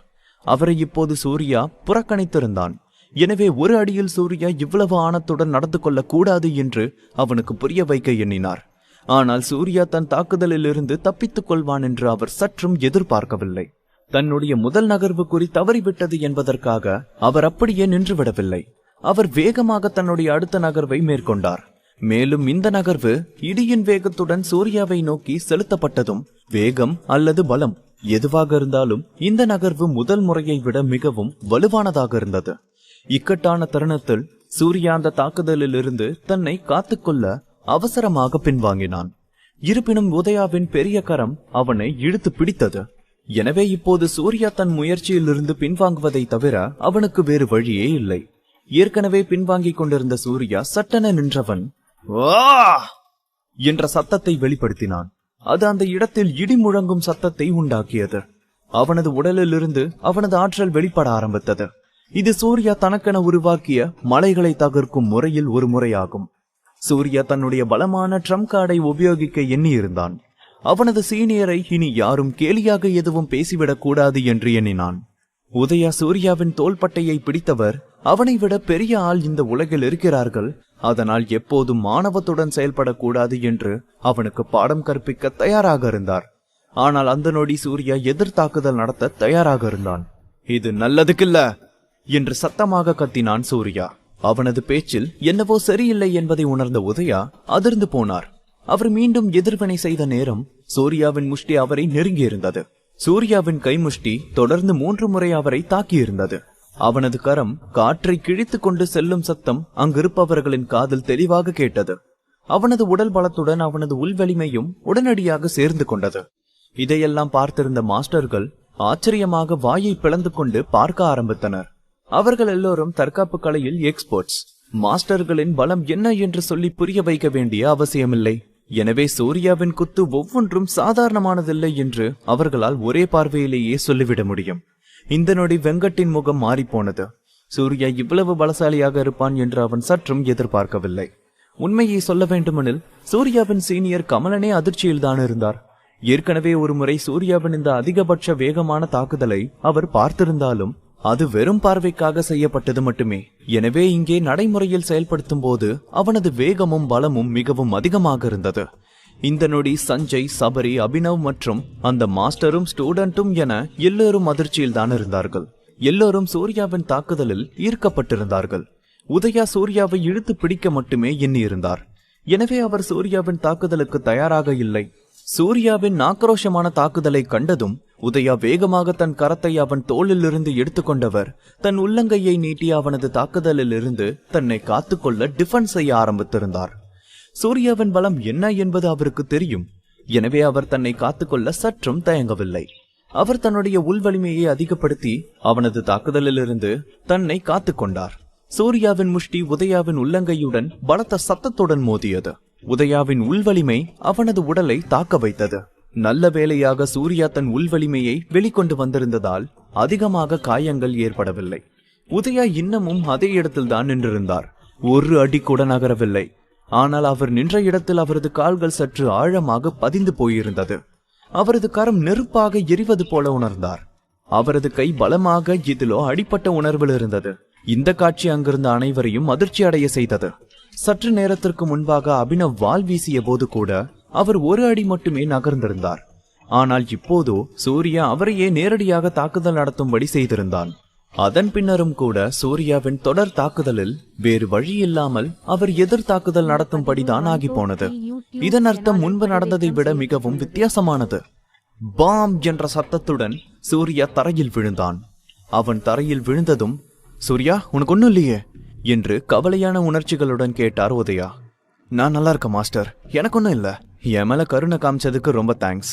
அவரை இப்போது சூர்யா புறக்கணித்திருந்தான். எனவே ஒரு அடியில் சூர்யா இவ்வளவு ஆணத்துடன் நடந்து கொள்ள கூடாது என்று அவனுக்கு புரிய வைக்க எண்ணினார். ஆனால் சூர்யா தன் தாக்குதலில் இருந்து தப்பித்துக் கொள்வான் என்று அவர் சற்றும் எதிர்பார்க்கவில்லை. தன்னுடைய முதல் நகர்வு குறி தவறிவிட்டது என்பதற்காக அவர் அப்படியே நின்றுவிடவில்லை. அவர் வேகமாக தன்னுடைய அடுத்த நகர்வை மேற்கொண்டார். மேலும் இந்த நகர்வு இடியின் வேகத்துடன் சூர்யாவை நோக்கி செலுத்தப்பட்டதும் வேகம் அல்லது பலம் எதுவாக இருந்தாலும் இந்த நகர்வு முதல் முறையை விட மிகவும் வலுவானதாக இருந்தது. இக்கட்டான தருணத்தில் சூர்யா அந்த தாக்குதலில் இருந்து தன்னை காத்துக்கொள்ள அவசரமாக பின்வாங்கினான். இருப்பினும் உதயாவின் பெரிய கரம் அவனை இழுத்து பிடித்தது. எனவே இப்போது சூர்யா தன் முயற்சியில் இருந்து பின்வாங்குவதை தவிர அவனுக்கு வேறு வழியே இல்லை. ஏற்கனவே பின்வாங்கிக் கொண்டிருந்த சூர்யா சட்டென நின்றவன் என்ற சத்தத்தை வெளிப்படுத்தினான். அது அந்த இடத்தில் இடி முழங்கும் சத்தத்தை உண்டாக்கியது. அவனது உடலில் இருந்து அவனது ஆற்றல் வெளிப்பட ஆரம்பித்தது. இது சூர்யா தனக்கென உருவாக்கிய மலைகளை தகர்க்கும் முறையில் ஒரு முறையாகும். சூர்யா தன்னுடைய பலமான ட்ரம் கார்டை உபயோகிக்க எண்ணியிருந்தான். அவனது சீனியரை இனி யாரும் கேலியாக எதுவும் பேசிவிடக் கூடாது என்று எண்ணினான். உதயா சூர்யாவின் தோள்பட்டையை பிடித்தவர். அவனை விட பெரிய ஆள் இந்த உலகில் இருக்கிறார்கள், அதனால் எப்போதும் மாணவத்துடன் செயல்படக்கூடாது என்று அவனுக்கு பாடம் கற்பிக்க தயாராக இருந்தார். ஆனால் அந்த நொடி சூர்யா எதிர் தாக்குதல் நடத்த தயாராக இருந்தான். இது நல்லதுக்கில்ல என்று சத்தமாக கத்தினான் சூர்யா. அவனது பேச்சில் என்னவோ சரியில்லை என்பதை உணர்ந்த உதயா அதிர்ந்து போனார். அவர் மீண்டும் எதிர்வினை செய்த நேரம் சூர்யாவின் முஷ்டி அவரை நெருங்கியிருந்தது. சூர்யாவின் கைமுஷ்டி தொடர்ந்து 3 முறை அவரை தாக்கியிருந்தது. அவனது கரம் காற்றை கிழித்து கொண்டு செல்லும் சத்தம் அங்கிருப்பவர்களின் காதில் தெளிவாக கேட்டது. அவனது உடல் பலத்துடன் அவனது உள்வலிமையும் உடனடியாக சேர்ந்து கொண்டது. இதையெல்லாம் பார்த்திருந்த மாஸ்டர்கள் ஆச்சரியமாக வாயை பிளந்து கொண்டு பார்க்க ஆரம்பித்தனர். அவர்கள் எல்லோரும் தற்காப்பு கலையில் எக்ஸ்பர்ட்ஸ். மாஸ்டர்களின் பலம் என்ன என்று சொல்லி புரிய வைக்க வேண்டிய அவசியமில்லை. எனவே சூர்யாவின் குத்து ஒவ்வொன்றும் சாதாரணமானதில்லை என்று அவர்களால் ஒரே பார்வையிலேயே சொல்லிவிட முடியும். இந்த நொடி வெங்கட்டின் முகம் மாறிப்போனது. சூர்யா இவ்வளவு பலசாலியாக இருப்பான் என்று அவன் சற்றும் எதிர்பார்க்கவில்லை. உண்மையை சொல்ல வேண்டுமெனில் சூர்யாவின் சீனியர் கமலனே அதிர்ச்சியில் தான் இருந்தார். ஏற்கனவே ஒரு முறை சூர்யாவின் இந்த அதிகபட்ச வேகமான தாக்குதலை அவர் பார்த்திருந்தாலும் அது வெறும் பார்வைக்காக செய்யப்பட்டது மட்டுமே. எனவே இங்கே நடைமுறையில் செயல்படுத்தும் போது அவனது வேகமும் பலமும் மிகவும் அதிகமாக இருந்தது. இந்த நொடி சஞ்சய், சபரி, அபினவ் மற்றும் அந்த மாஸ்டரும் ஸ்டூடெண்ட்டும் என எல்லோரும் அதிர்ச்சியில் தான் இருந்தார்கள். எல்லோரும் சூர்யாவின் தாக்குதலில் ஈர்க்கப்பட்டிருந்தார்கள். உதயா சூர்யாவை இழுத்து பிடிக்க மட்டுமே எண்ணியிருந்தார். எனவே அவர் சூர்யாவின் தாக்குதலுக்கு தயாராக இல்லை. சூர்யாவின் ஆக்ரோஷமான தாக்குதலை கண்டதும் உதயா வேகமாக தன் கரத்தை அவன் தோளில் இருந்து எடுத்துக்கொண்டவர் தன் உள்ளங்கையை நீட்டி அவனது தாக்குதலில் இருந்து தன்னை காத்துக்கொள்ள டிஃபென்ஸ் செய்ய ஆரம்பித்திருந்தார். சூர்யாவின் பலம் என்ன என்பது அவருக்கு தெரியும். எனவே அவர் தன்னை காத்துக்கொள்ள சற்றும் தயங்கவில்லை. அவர் தன்னுடைய உள்வலிமையை அதிகப்படுத்தி அவனது தாக்குதலில் இருந்து தன்னை காத்துக்கொண்டார். சூர்யாவின் முஷ்டி உதயாவின் உள்ளங்கையுடன் பலத்த சத்தத்துடன் மோதியது. உதயாவின் உள்வலிமை அவனது உடலை தாக்க வைத்தது. நல்ல வேளையாக சூர்யா தன் உள்வலிமையை வெளிக்கொண்டு வந்திருந்ததால் அதிகமாக காயங்கள் ஏற்படவில்லை. உதயா இன்னமும் அதே இடத்தில் தான் நின்றிருந்தார். ஒரு அடி கூட நகரவில்லை. ஆனால் அவர் நின்ற இடத்தில் அவரது கால்கள் சற்று ஆழமாக பதிந்து போயிருந்தது. அவரது கரம் நெருப்பாக எரிவது போல உணர்ந்தார். அவரது கை பலமாக இதிலோ அடிப்பட்ட உணர்வில் இருந்தது. இந்த காட்சி அங்கிருந்த அனைவரையும் அதிர்ச்சி அடைய செய்தது. சற்று நேரத்திற்கு முன்பாக அபினவ் வாள் வீசிய போது கூட அவர் ஒரு அடி மட்டுமே நகர்ந்திருந்தார். ஆனால் இப்போதோ சூர்யா அவரையே நேரடியாக தாக்குதல் நடத்தும்படி செய்திருந்தான். அதன் பின்னரும் கூட சூர்யாவின் தொடர் தாக்குதலில் வேறு வழி இல்லாமல் அவர் எதிர் தாக்குதல் நடத்தும்படிதான் ஆகி போனது. இதன் அர்த்தம் முன்பு நடந்ததை விட மிகவும் வித்தியாசமானது. பாம் என்ற சத்தத்துடன் சூர்யா தரையில் விழுந்தான். அவன் தரையில் விழுந்ததும், சூர்யா உனக்கு ஒன்னும் இல்லையே என்று கவலையான உணர்ச்சிகளுடன் கேட்டார் உதயா. நான் நல்லா இருக்க மாஸ்டர், எனக்கு ஒன்னும் இல்ல, என் மேல கருணை காமிச்சதுக்கு ரொம்ப தேங்க்ஸ்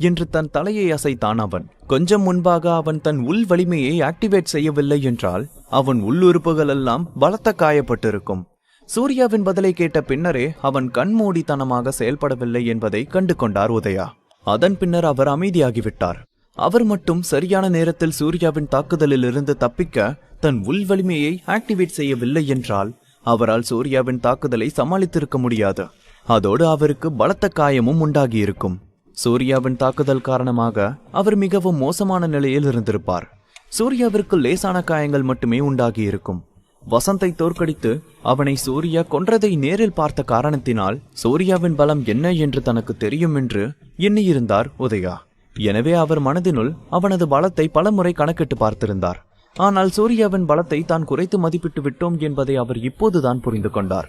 என்று தன் தலையை அசைத்தான் அவன். கொஞ்சம் முன்பாக அவன் தன் உள் வலிமையை ஆக்டிவேட் செய்யவில்லை என்றால் அவன் உள்ளுறுப்புகள் எல்லாம் பலத்த காயப்பட்டிருக்கும். சூர்யாவின் பதிலை கேட்ட பின்னரே அவன் கண்மூடித்தனமாக செயல்படவில்லை என்பதை கண்டு கொண்டார் உதயா. அதன் பின்னர் அவர் அமைதியாகிவிட்டார். அவர் மட்டும் சரியான நேரத்தில் சூர்யாவின் தாக்குதலில் இருந்து தப்பிக்க தன் உள் வலிமையை ஆக்டிவேட் செய்யவில்லை என்றால் அவரால் சூர்யாவின் தாக்குதலை சமாளித்திருக்க முடியாது. அதோடு அவருக்கு பலத்த காயமும் உண்டாகியிருக்கும். சூர்யாவின் தாக்குதல் காரணமாக அவர் மிகவும் மோசமான நிலையில் இருந்திருப்பார். சூர்யாவிற்கு லேசான காயங்கள் மட்டுமே உண்டாகியிருக்கும். வசந்தை தோற்கடித்து அவனை சூர்யா கொன்றதை நேரில் பார்த்த காரணத்தினால் சூர்யாவின் பலம் என்ன என்று தனக்கு தெரியும் என்று எண்ணியிருந்தார் உதயா. எனவே அவர் மனதினுள் அவனது பலத்தை பலமுறை கணக்கிட்டு பார்த்திருந்தார். ஆனால் சூர்யாவின் பலத்தை தான் குறைத்து மதிப்பிட்டு விட்டோம் என்பதை அவர் இப்போதுதான் புரிந்து கொண்டார்.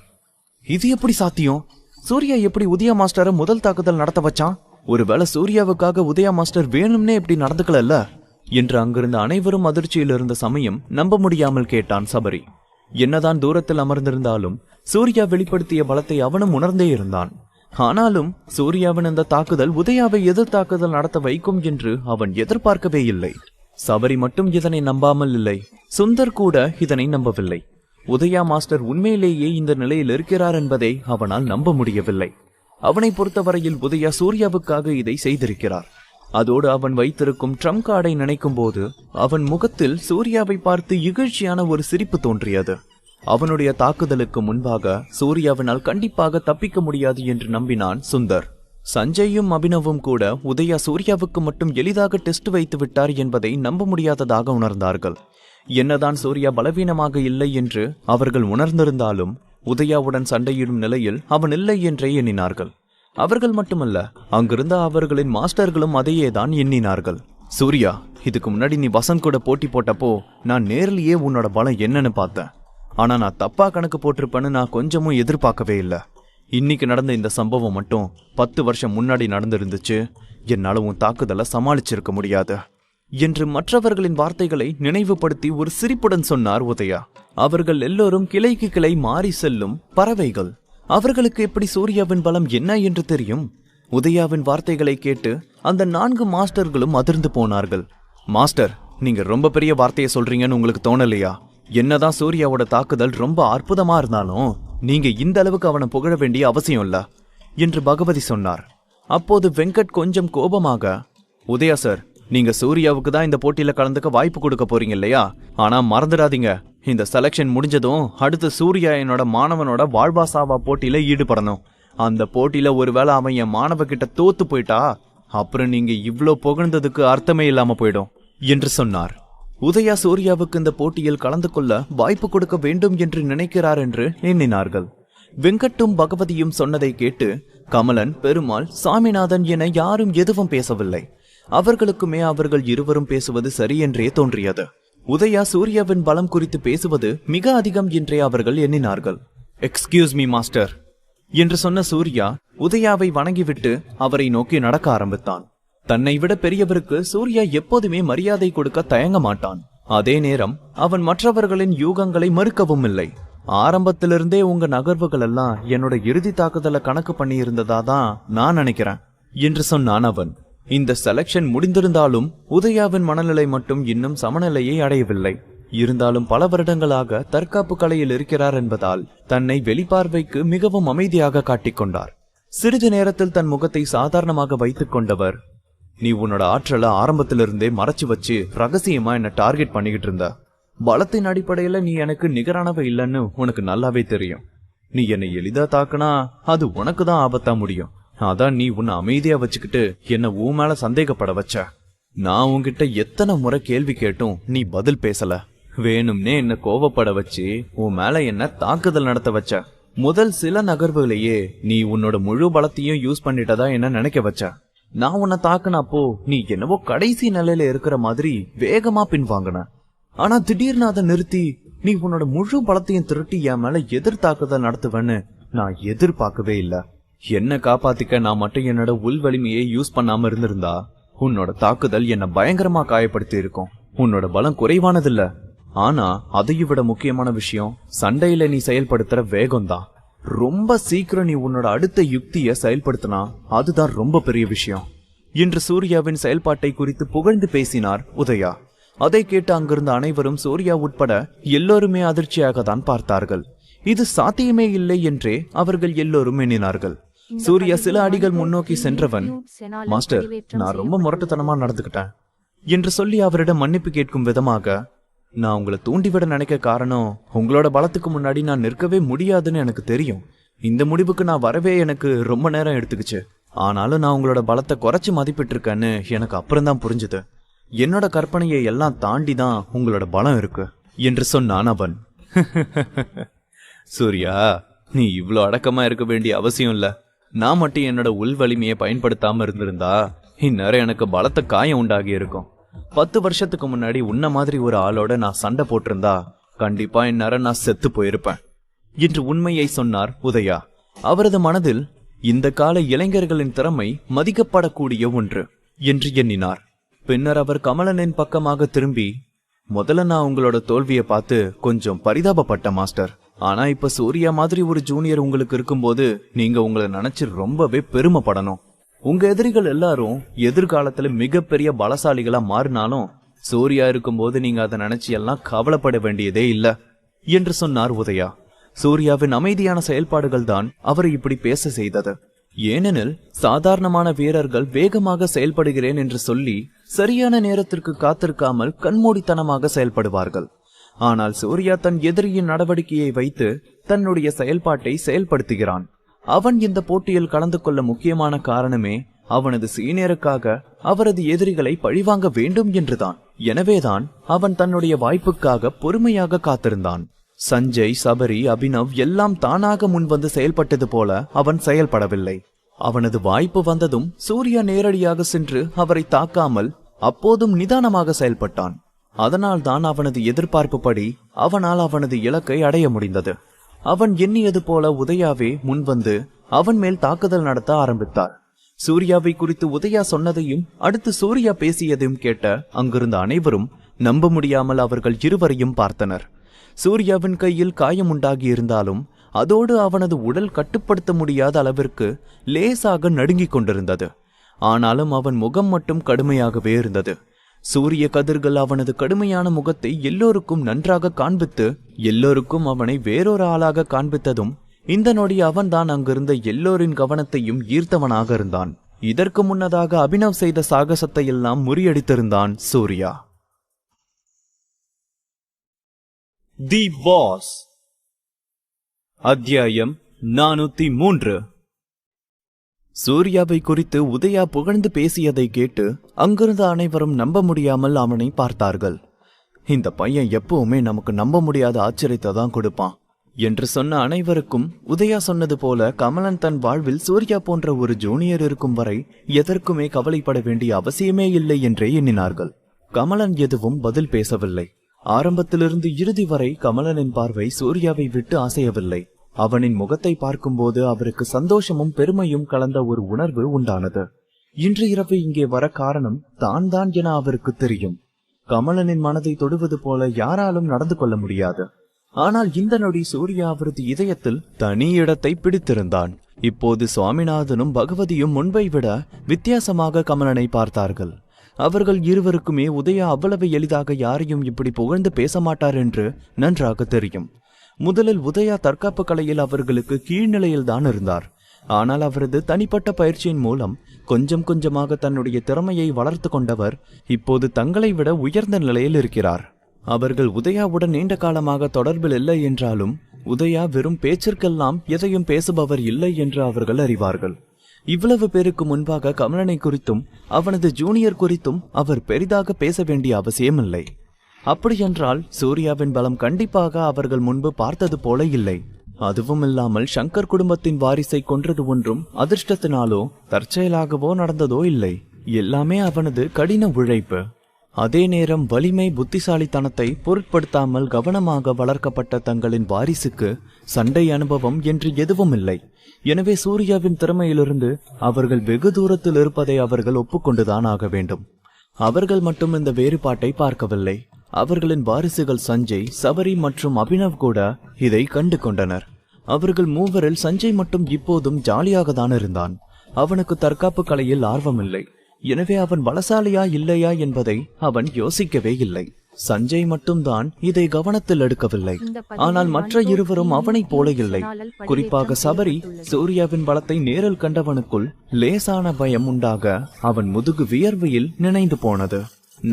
இது எப்படி சாத்தியம்? சூர்யா எப்படி உதயா மாஸ்டரை முதல் தாக்குதல் நடத்த வச்சான்? ஒருவேளை சூர்யாவுக்காக உதயா மாஸ்டர் வேணும்னே இப்படி நடந்துக்கல என்று அங்கிருந்த அனைவரும் அதிர்ச்சியில் இருந்த சமயம் நம்ப முடியாமல் கேட்டான் சபரி. என்னதான் தூரத்தில் அமர்ந்திருந்தாலும் சூர்யா வெளிப்படுத்திய பலத்தை அவனும் உணர்ந்தே இருந்தான். ஆனாலும் சூர்யாவின் அந்த தாக்குதல் உதயாவை எதிர் தாக்குதல் நடத்த வைக்கும் என்று அவன் எதிர்பார்க்கவே இல்லை. சபரி மட்டும் இதனை நம்பாமல் இல்லை, சுந்தர் கூட இதனை நம்பவில்லை. உதயா மாஸ்டர் உண்மையிலேயே இந்த நிலையில் இருக்கிறார் என்பதை அவனால் நம்ப முடியவில்லை. அவனை பொறுத்தவரையில் உதயா சூர்யாவுக்காக இதை செய்திருக்கிறார். அதோடு அவன் வைத்திருக்கும் ட்ரம்ப் கார்டை நினைக்கும் போது அவன் முகத்தில் சூர்யாவை பார்த்து இகழ்ச்சியான ஒரு சிரிப்பு தோன்றியது. அவனுடைய தாக்குதலுக்கு முன்பாக சூர்யாவினால் கண்டிப்பாக தப்பிக்க முடியாது என்று நம்பினான் சுந்தர். சஞ்சயும் அபினவும் கூட உதயா சூர்யாவுக்கு மட்டும் எளிதாக டெஸ்ட் வைத்து விட்டார் என்பதை நம்ப முடியாததாக உணர்ந்தார்கள். என்னதான் சூர்யா பலவீனமாக இல்லை என்று அவர்கள் உணர்ந்திருந்தாலும் உதயாவுடன் சண்டையிடும் நிலையில் அவன் இல்லை என்றே எண்ணினார்கள். அவர்கள் மட்டுமல்ல, அங்கிருந்த அவர்களின் மாஸ்டர்களும் அதையேதான் எண்ணினார்கள். சூர்யா, இதுக்கு முன்னாடி நீ வசந்த் கூட போட்டி போட்டப்போ நான் நேரிலேயே உன்னோட பலம் என்னன்னு பார்த்தேன். ஆனா நான் தப்பா கணக்கு போட்டிருப்பேன்னு நான் கொஞ்சமும் எதிர்பார்க்கவே இல்லை. இன்னைக்கு நடந்த இந்த சம்பவம் மட்டும் 10 வருஷம் முன்னாடி நடந்திருந்துச்சு, என்னால உன் தாக்குதலை சமாளிச்சிருக்க முடியாது என்று மற்றவர்களின் வார்த்தைகளை நினைவுபடுத்தி ஒரு சிரிப்புடன் சொன்னார் உதயா. அவர்கள் எல்லோரும் கிளைக்கு கிளை மாறி செல்லும் பறவைகள். அவர்களுக்கு எப்படி சூர்யாவின் பலம் என்ன என்று தெரியும்? உதயாவின் வார்த்தைகளை கேட்டு அந்த 4 மாஸ்டர்களும் அதிர்ந்து போனார்கள். மாஸ்டர், நீங்க ரொம்ப பெரிய வார்த்தையை சொல்றீங்கன்னு உங்களுக்கு தோணலையா? என்னதான் சூர்யாவோட தாக்குதல் ரொம்ப அற்புதமா இருந்தாலும் நீங்க இந்த அளவுக்கு அவனை புகழ வேண்டிய அவசியம் இல்ல என்று பகவதி சொன்னார். அப்போது வெங்கட் கொஞ்சம் கோபமாக, உதயா சார், நீங்க சூர்யாவுக்கு தான் இந்த போட்டியில கலந்துக்க வாய்ப்பு கொடுக்க போறீங்க இல்லையா? ஆனா மறந்துடாதீங்க, இந்த செலக்ஷன் முடிஞ்சதும் அடுத்து சூர்யா என்னோட மாணவனோட வாழ்வாசாவா போட்டியில ஈடுபடணும். அந்த போட்டியில ஒருவேளை அவன் என் மாணவ கிட்ட தோத்து போயிட்டா அப்புறம் நீங்க இவ்ளோ புகழ்ந்ததுக்கு அர்த்தமே இல்லாம போயிடும் என்று சொன்னார். உதயா சூர்யாவுக்கு இந்த போட்டியில் கலந்து கொள்ள வாய்ப்பு கொடுக்க வேண்டும் என்று நினைக்கிறார் என்று எண்ணினார்கள். வெங்கட்டும் பகவதியும் சொன்னதை கேட்டு கமலன், பெருமாள், சாமிநாதன் என யாரும் எதுவும் பேசவில்லை. அவர்களுக்குமே அவர்கள் இருவரும் பேசுவது சரி என்றே தோன்றியது. உதயா சூர்யாவின் பலம் குறித்து பேசுவது மிக அதிகம் என்றே அவர்கள் எண்ணினார்கள். எக்ஸ்கியூஸ் மீ மாஸ்டர் என்று சொன்ன சூர்யா உதயாவை வணங்கிவிட்டு அவரை நோக்கி நடக்க ஆரம்பித்தான். தன்னை விட பெரியவருக்கு சூர்யா எப்போதுமே மரியாதை கொடுக்க தயங்க மாட்டான். அதே நேரம் அவன் மற்றவர்களின் யூகங்களை மறுக்கவும் இல்லை. ஆரம்பத்திலிருந்தே உங்க நகர்வுகள் எல்லாம் என்னோட இறுதி தாக்குதலை கணக்கு பண்ணி இருந்ததாதான் நான் நினைக்கிறேன் என்று சொன்னான் அவன். இந்த செலக்ஷன் முடிந்திருந்தாலும் உதயாவின் மனநிலை மட்டும் இன்னும் சமநிலையை அடையவில்லை. இருந்தாலும் பல வருடங்களாக தற்காப்பு கலையில் இருக்கிறார் என்பதால் தன்னை வெளிப்பார்வைக்கு மிகவும் அமைதியாக காட்டிக்கொண்டார். சிறிது நேரத்தில் தன் முகத்தை சாதாரணமாக வைத்துக் கொண்டவர், நீ உன்னோட ஆற்றலை ஆரம்பத்திலிருந்தே மறைச்சு வச்சு ரகசியமா என்ன டார்கெட் பண்ணிக்கிட்டு இருந்த. பலத்தின் அடிப்படையில நீ எனக்கு நிகரானவ இல்லைன்னு உனக்கு நல்லாவே தெரியும். நீ என்னை எளிதா தாக்குனா அது உனக்கு தான் ஆபத்தா முடியும். அதான் நீ உன்னை அமைதியா வச்சுக்கிட்டு என்ன உன் மேல சந்தேகப்பட வச்ச. நான் உன்கிட்ட எத்தனை முறை கேள்வி கேட்டும் நீ பதில் பேசல. வேணும்னே என்ன கோவப்பட வச்சு உன் மேல என்ன தாக்குதல் நடத்த வச்ச. முதல் சில நகர்வுகளையே நீ உன்னோட முழு பலத்தையும் யூஸ் பண்ணிட்டதா என்ன நினைக்க வச்ச. நான் உன்னை தாக்குனப்போ நீ என்னவோ கடைசி நிலையில இருக்கிற மாதிரி வேகமா பின்வாங்கின. ஆனா திடீர்னு அதை நிறுத்தி நீ உன்னோட முழு பலத்தையும் திரட்டி என் மேல எதிர்த்தாக்குதல் நடத்துவேன்னு நான் எதிர்பார்க்கவே இல்ல. என்ன காப்பாத்திக்க நான் மட்டும் என்னோட உள் வலிமையை யூஸ் பண்ணாம இருந்திருந்தா உன்னோட தாக்குதல் என்ன பயங்கரமா காயப்படுத்தி இருக்கும். உன்னோட பலம் குறைவானதில்ல, ஆனா அதையும் விட முக்கியமான விஷயம் சண்டையில நீ செயல்படுத்துற வேகம்தான். ரொம்ப சீக்கிரம் நீ உன்னோட அடுத்த யுக்திய செயல்படுத்தினா அதுதான் ரொம்ப பெரிய விஷயம் என்று சூர்யாவின் செயல்பாட்டை குறித்து புகழ்ந்து பேசினார் உதயா. அதை கேட்டு அங்கிருந்த அனைவரும் சூர்யா உட்பட எல்லோருமே அதிர்ச்சியாக தான் பார்த்தார்கள். இது சாத்தியமே இல்லை என்றே அவர்கள் எல்லோரும் எண்ணினார்கள். சூர்யா சில அடிகள் முன்னோக்கி சென்றவன், மாஸ்டர், நான் ரொம்ப முரட்டுத்தனமா நடந்துகிட்டேன் என்று சொல்லி அவரிடம் மன்னிப்பு கேட்கும் விதமாக, நான் உங்களை தூண்டிவிட நினைக்க காரணம் உங்களோட பலத்துக்கு முன்னாடி நான் நிற்கவே முடியாதுன்னு எனக்கு தெரியும். இந்த முடிவுக்கு நான் வரவே எனக்கு ரொம்ப நேரம் எடுத்துக்கிச்சு. ஆனாலும் நான் உங்களோட பலத்தை குறைச்சு மதிப்பிட்டு இருக்கேன்னு எனக்கு அப்புறம்தான் புரிஞ்சுது. என்னோட கற்பனையை எல்லாம் தாண்டி தான் உங்களோட பலம் இருக்கு என்று சொன்னான் அவன். சூர்யா, நீ இவ்வளோ அடக்கமா இருக்க வேண்டிய அவசியம் இல்ல. நான் மட்டும் என்னோட உள் வலிமையை பயன்படுத்தாம இருந்திருந்தா இந்நேரம் எனக்கு பலத்த காயம் உண்டாகி இருக்கும். 10 வருஷத்துக்கு முன்னாடி உன்ன மாதிரி ஒரு ஆளோட நான் சண்டை போட்டிருந்தா கண்டிப்பா இந்நேரம் நான் செத்து போயிருப்பேன் என்று உண்மையை சொன்னார் உதயா. அவரது மனதில் இந்த கால இளைஞர்களின் திறமை மதிக்கப்படக்கூடிய ஒன்று என்று எண்ணினார். பின்னர் அவர் கமலனின் பக்கமாக திரும்பி, முதல்ல நான் உங்களோட தோல்வியை பார்த்து கொஞ்சம் பரிதாபப்பட்ட மாஸ்டர். ஆனா இப்ப சூர்யா மாதிரி ஒரு ஜூனியர் உங்களுக்கு இருக்கும்போது நீங்க உங்களை நினைச்சு ரொம்பவே பெருமைப்படணும். உங்க எதிரிகள் எல்லாரும் எதிர்காலத்துல மிகப்பெரிய பலசாலிகளா மாறினாலும் சூர்யா இருக்கும்போது நீங்க அதை நினைச்சு எல்லாம் கவலைப்பட வேண்டியதே இல்ல என்று சொன்னார் உதயா. சூர்யாவின் அமைதியான செயல்பாடுகள் தான் அவரை இப்படி பேச செய்தது. ஏனெனில் சாதாரணமான வீரர்கள் வேகமாக செயல்படுகிறேன் என்று சொல்லி சரியான நேரத்திற்கு காத்திருக்காமல் கண்மூடித்தனமாக செயல்படுவார்கள். ஆனால் சூர்யா தன் எதிரியின் நடவடிக்கையை வைத்து தன்னுடைய செயல்பாட்டை செயல்படுத்துகிறான். அவன் இந்த போட்டியில் கலந்து கொள்ள முக்கியமான காரணமே அவனது சீனியருக்காக அவரது எதிரிகளை பழிவாங்க வேண்டும் என்றுதான். எனவேதான் அவன் தன்னுடைய வாய்ப்புக்காக பொறுமையாக காத்திருந்தான். சஞ்சய், சபரி, அபினவ் எல்லாம் தானாக முன்வந்து செயல்பட்டது போல அவன் செயல்படவில்லை. அவனது வாய்ப்பு வந்ததும் சூர்யா நேரடியாக சென்று அவரை தாக்காமல் அப்போதும் நிதானமாக செயல்பட்டான். அதனால்தான் அவனது எதிர்பார்ப்புப்படி அவனால் அவனது இலக்கை அடைய முடிந்தது. அவன் எண்ணியது போல உதயாவே முன்வந்து அவன் மேல் தாக்குதல் நடத்த ஆரம்பித்தார். சூர்யாவை குறித்து உதயா சொன்னதையும் அடுத்து சூர்யா பேசியதையும் கேட்ட அங்கிருந்த அனைவரும் நம்ப முடியாமல் அவர்கள் இருவரையும் பார்த்தனர். சூர்யாவின் கையில் காயம் உண்டாகி இருந்தாலும் அதோடு அவனது உடல் கட்டுப்படுத்த முடியாத அளவிற்கு லேசாக நடுங்கிக் கொண்டிருந்தது. ஆனாலும் அவன் முகம் மட்டும் கடுமையாகவே இருந்தது. சூரிய கதிர்கள் அவனது கடுமையான முகத்தை எல்லோருக்கும் நன்றாக காண்பித்து எல்லோருக்கும் அவனை வேறொரு ஆளாக காண்பித்ததும் இந்த நொடி அவன்தான் அங்கிருந்த எல்லோரின் கவனத்தையும் ஈர்த்தவனாக இருந்தான். இதற்கு முன்னதாக அபினவ் செய்த சாகசத்தை எல்லாம் முறியடித்திருந்தான் சூர்யா. தி பாஸ், அத்தியாயம் 403. சூர்யாவை குறித்து உதயா புகழ்ந்து பேசியதை கேட்டு அங்கிருந்த அனைவரும் நம்ப முடியாமல் அவனை பார்த்தார்கள். இந்த பையன் எப்பவுமே நமக்கு நம்ப முடியாத ஆச்சரியத்தை தான் கொடுப்பான் என்று சொன்ன அனைவருக்கும் உதயா சொன்னது போல கமலன் தன் வாழ்வில் சூர்யா போன்ற ஒரு ஜூனியர் இருக்கும் வரை எதற்குமே கவலைப்பட வேண்டிய அவசியமே இல்லை என்றே எண்ணினார்கள். கமலன் எதுவும் பதில் பேசவில்லை. ஆரம்பத்திலிருந்து இறுதி வரை கமலனின் பார்வை சூர்யாவை விட்டு அசையவில்லை. அவனின் முகத்தை பார்க்கும்போது அவருக்கு சந்தோஷமும் பெருமையும் கலந்த ஒரு உணர்வு உண்டானது. இன்று இரவு இங்கே வர காரணம் தான் தான் என அவருக்கு தெரியும். கமலனின் மனதை தொடுவது போல யாராலும் நடந்து கொள்ள முடியாது. ஆனால் இந்த நொடி சூர்யா அவரது இதயத்தில் தனி இடத்தை பிடித்திருந்தான். இப்போது சுவாமிநாதனும் பகவதியும் முன்பை விட வித்தியாசமாக கமலனை பார்த்தார்கள். அவர்கள் இருவருக்குமே உதயா அவ்வளவு எளிதாக யாரையும் இப்படி புகழ்ந்து பேச மாட்டார் என்று நன்றாக தெரியும். முதலில் உதயா தற்காப்பு கலையில் அவர்களுக்கு கீழ்நிலையில் தான் இருந்தார். ஆனால் அவரது தனிப்பட்ட பயிற்சியின் மூலம் கொஞ்சம் கொஞ்சமாக தன்னுடைய திறமையை வளர்த்து கொண்டவர் இப்போது தங்களை விட உயர்ந்த நிலையில் இருக்கிறார். அவர்கள் உதயாவுடன் நீண்ட காலமாக தொடர்பில் இல்லை என்றாலும் உதயா வெறும் பேச்சிற்கெல்லாம் எதையும் பேசுபவர் இல்லை என்று அவர்கள் அறிவார்கள். இவ்வளவு பேருக்கு முன்பாக கமலனை குறித்தும் அவனது ஜூனியர் குறித்தும் அவர் பெரிதாக பேச வேண்டிய அவசியமில்லை. அப்படியென்றால் சூர்யாவின் பலம் கண்டிப்பாக அவர்கள் முன்பு பார்த்தது போல இல்லை. அதுவும் இல்லாமல் சங்கர் குடும்பத்தின் வாரிசை கொன்றது ஒன்றும் அதிர்ஷ்டத்தினாலோ தற்செயலாகவோ நடந்ததோ இல்லை. எல்லாமே அவனது கடின உழைப்பு. அதே நேரம் வலிமை புத்திசாலித்தனத்தை பொருட்படுத்தாமல் கவனமாக வளர்க்கப்பட்ட தங்களின் வாரிசுக்கு சண்டை அனுபவம் என்று எதுவும் இல்லை. எனவே சூர்யாவின் திறமையிலிருந்து அவர்கள் வெகு தூரத்தில் இருப்பதை அவர்கள் ஒப்புக்கொண்டுதான் ஆக வேண்டும். அவர்கள் மட்டும் இந்த வேறுபாட்டை பார்க்கவில்லை. அவர்களின் வாரிசுகள் சஞ்சய், சபரி மற்றும் அபினவ் கூட இதை கண்டு கொண்டனர். அவர்கள் மூவரில் சஞ்சய் மட்டும் இப்போதும் ஜாலியாக தான் இருந்தான். அவனுக்கு தற்காப்பு கலையில் ஆர்வமில்லை. எனவே அவன் பலசாலியா இல்லையா என்பதை அவன் யோசிக்கவே இல்லை. சஞ்சய் மட்டும்தான் இதை கவனத்தில் எடுக்கவில்லை. ஆனால் மற்ற இருவரும் அவனைப் போல இல்லை. குறிப்பாக சபரி சூர்யாவின் பலத்தை நேரில் கண்டவனுக்குள் லேசான பயம் உண்டாக அவன் முதுகு வியர்வையில் நினைந்து போனது.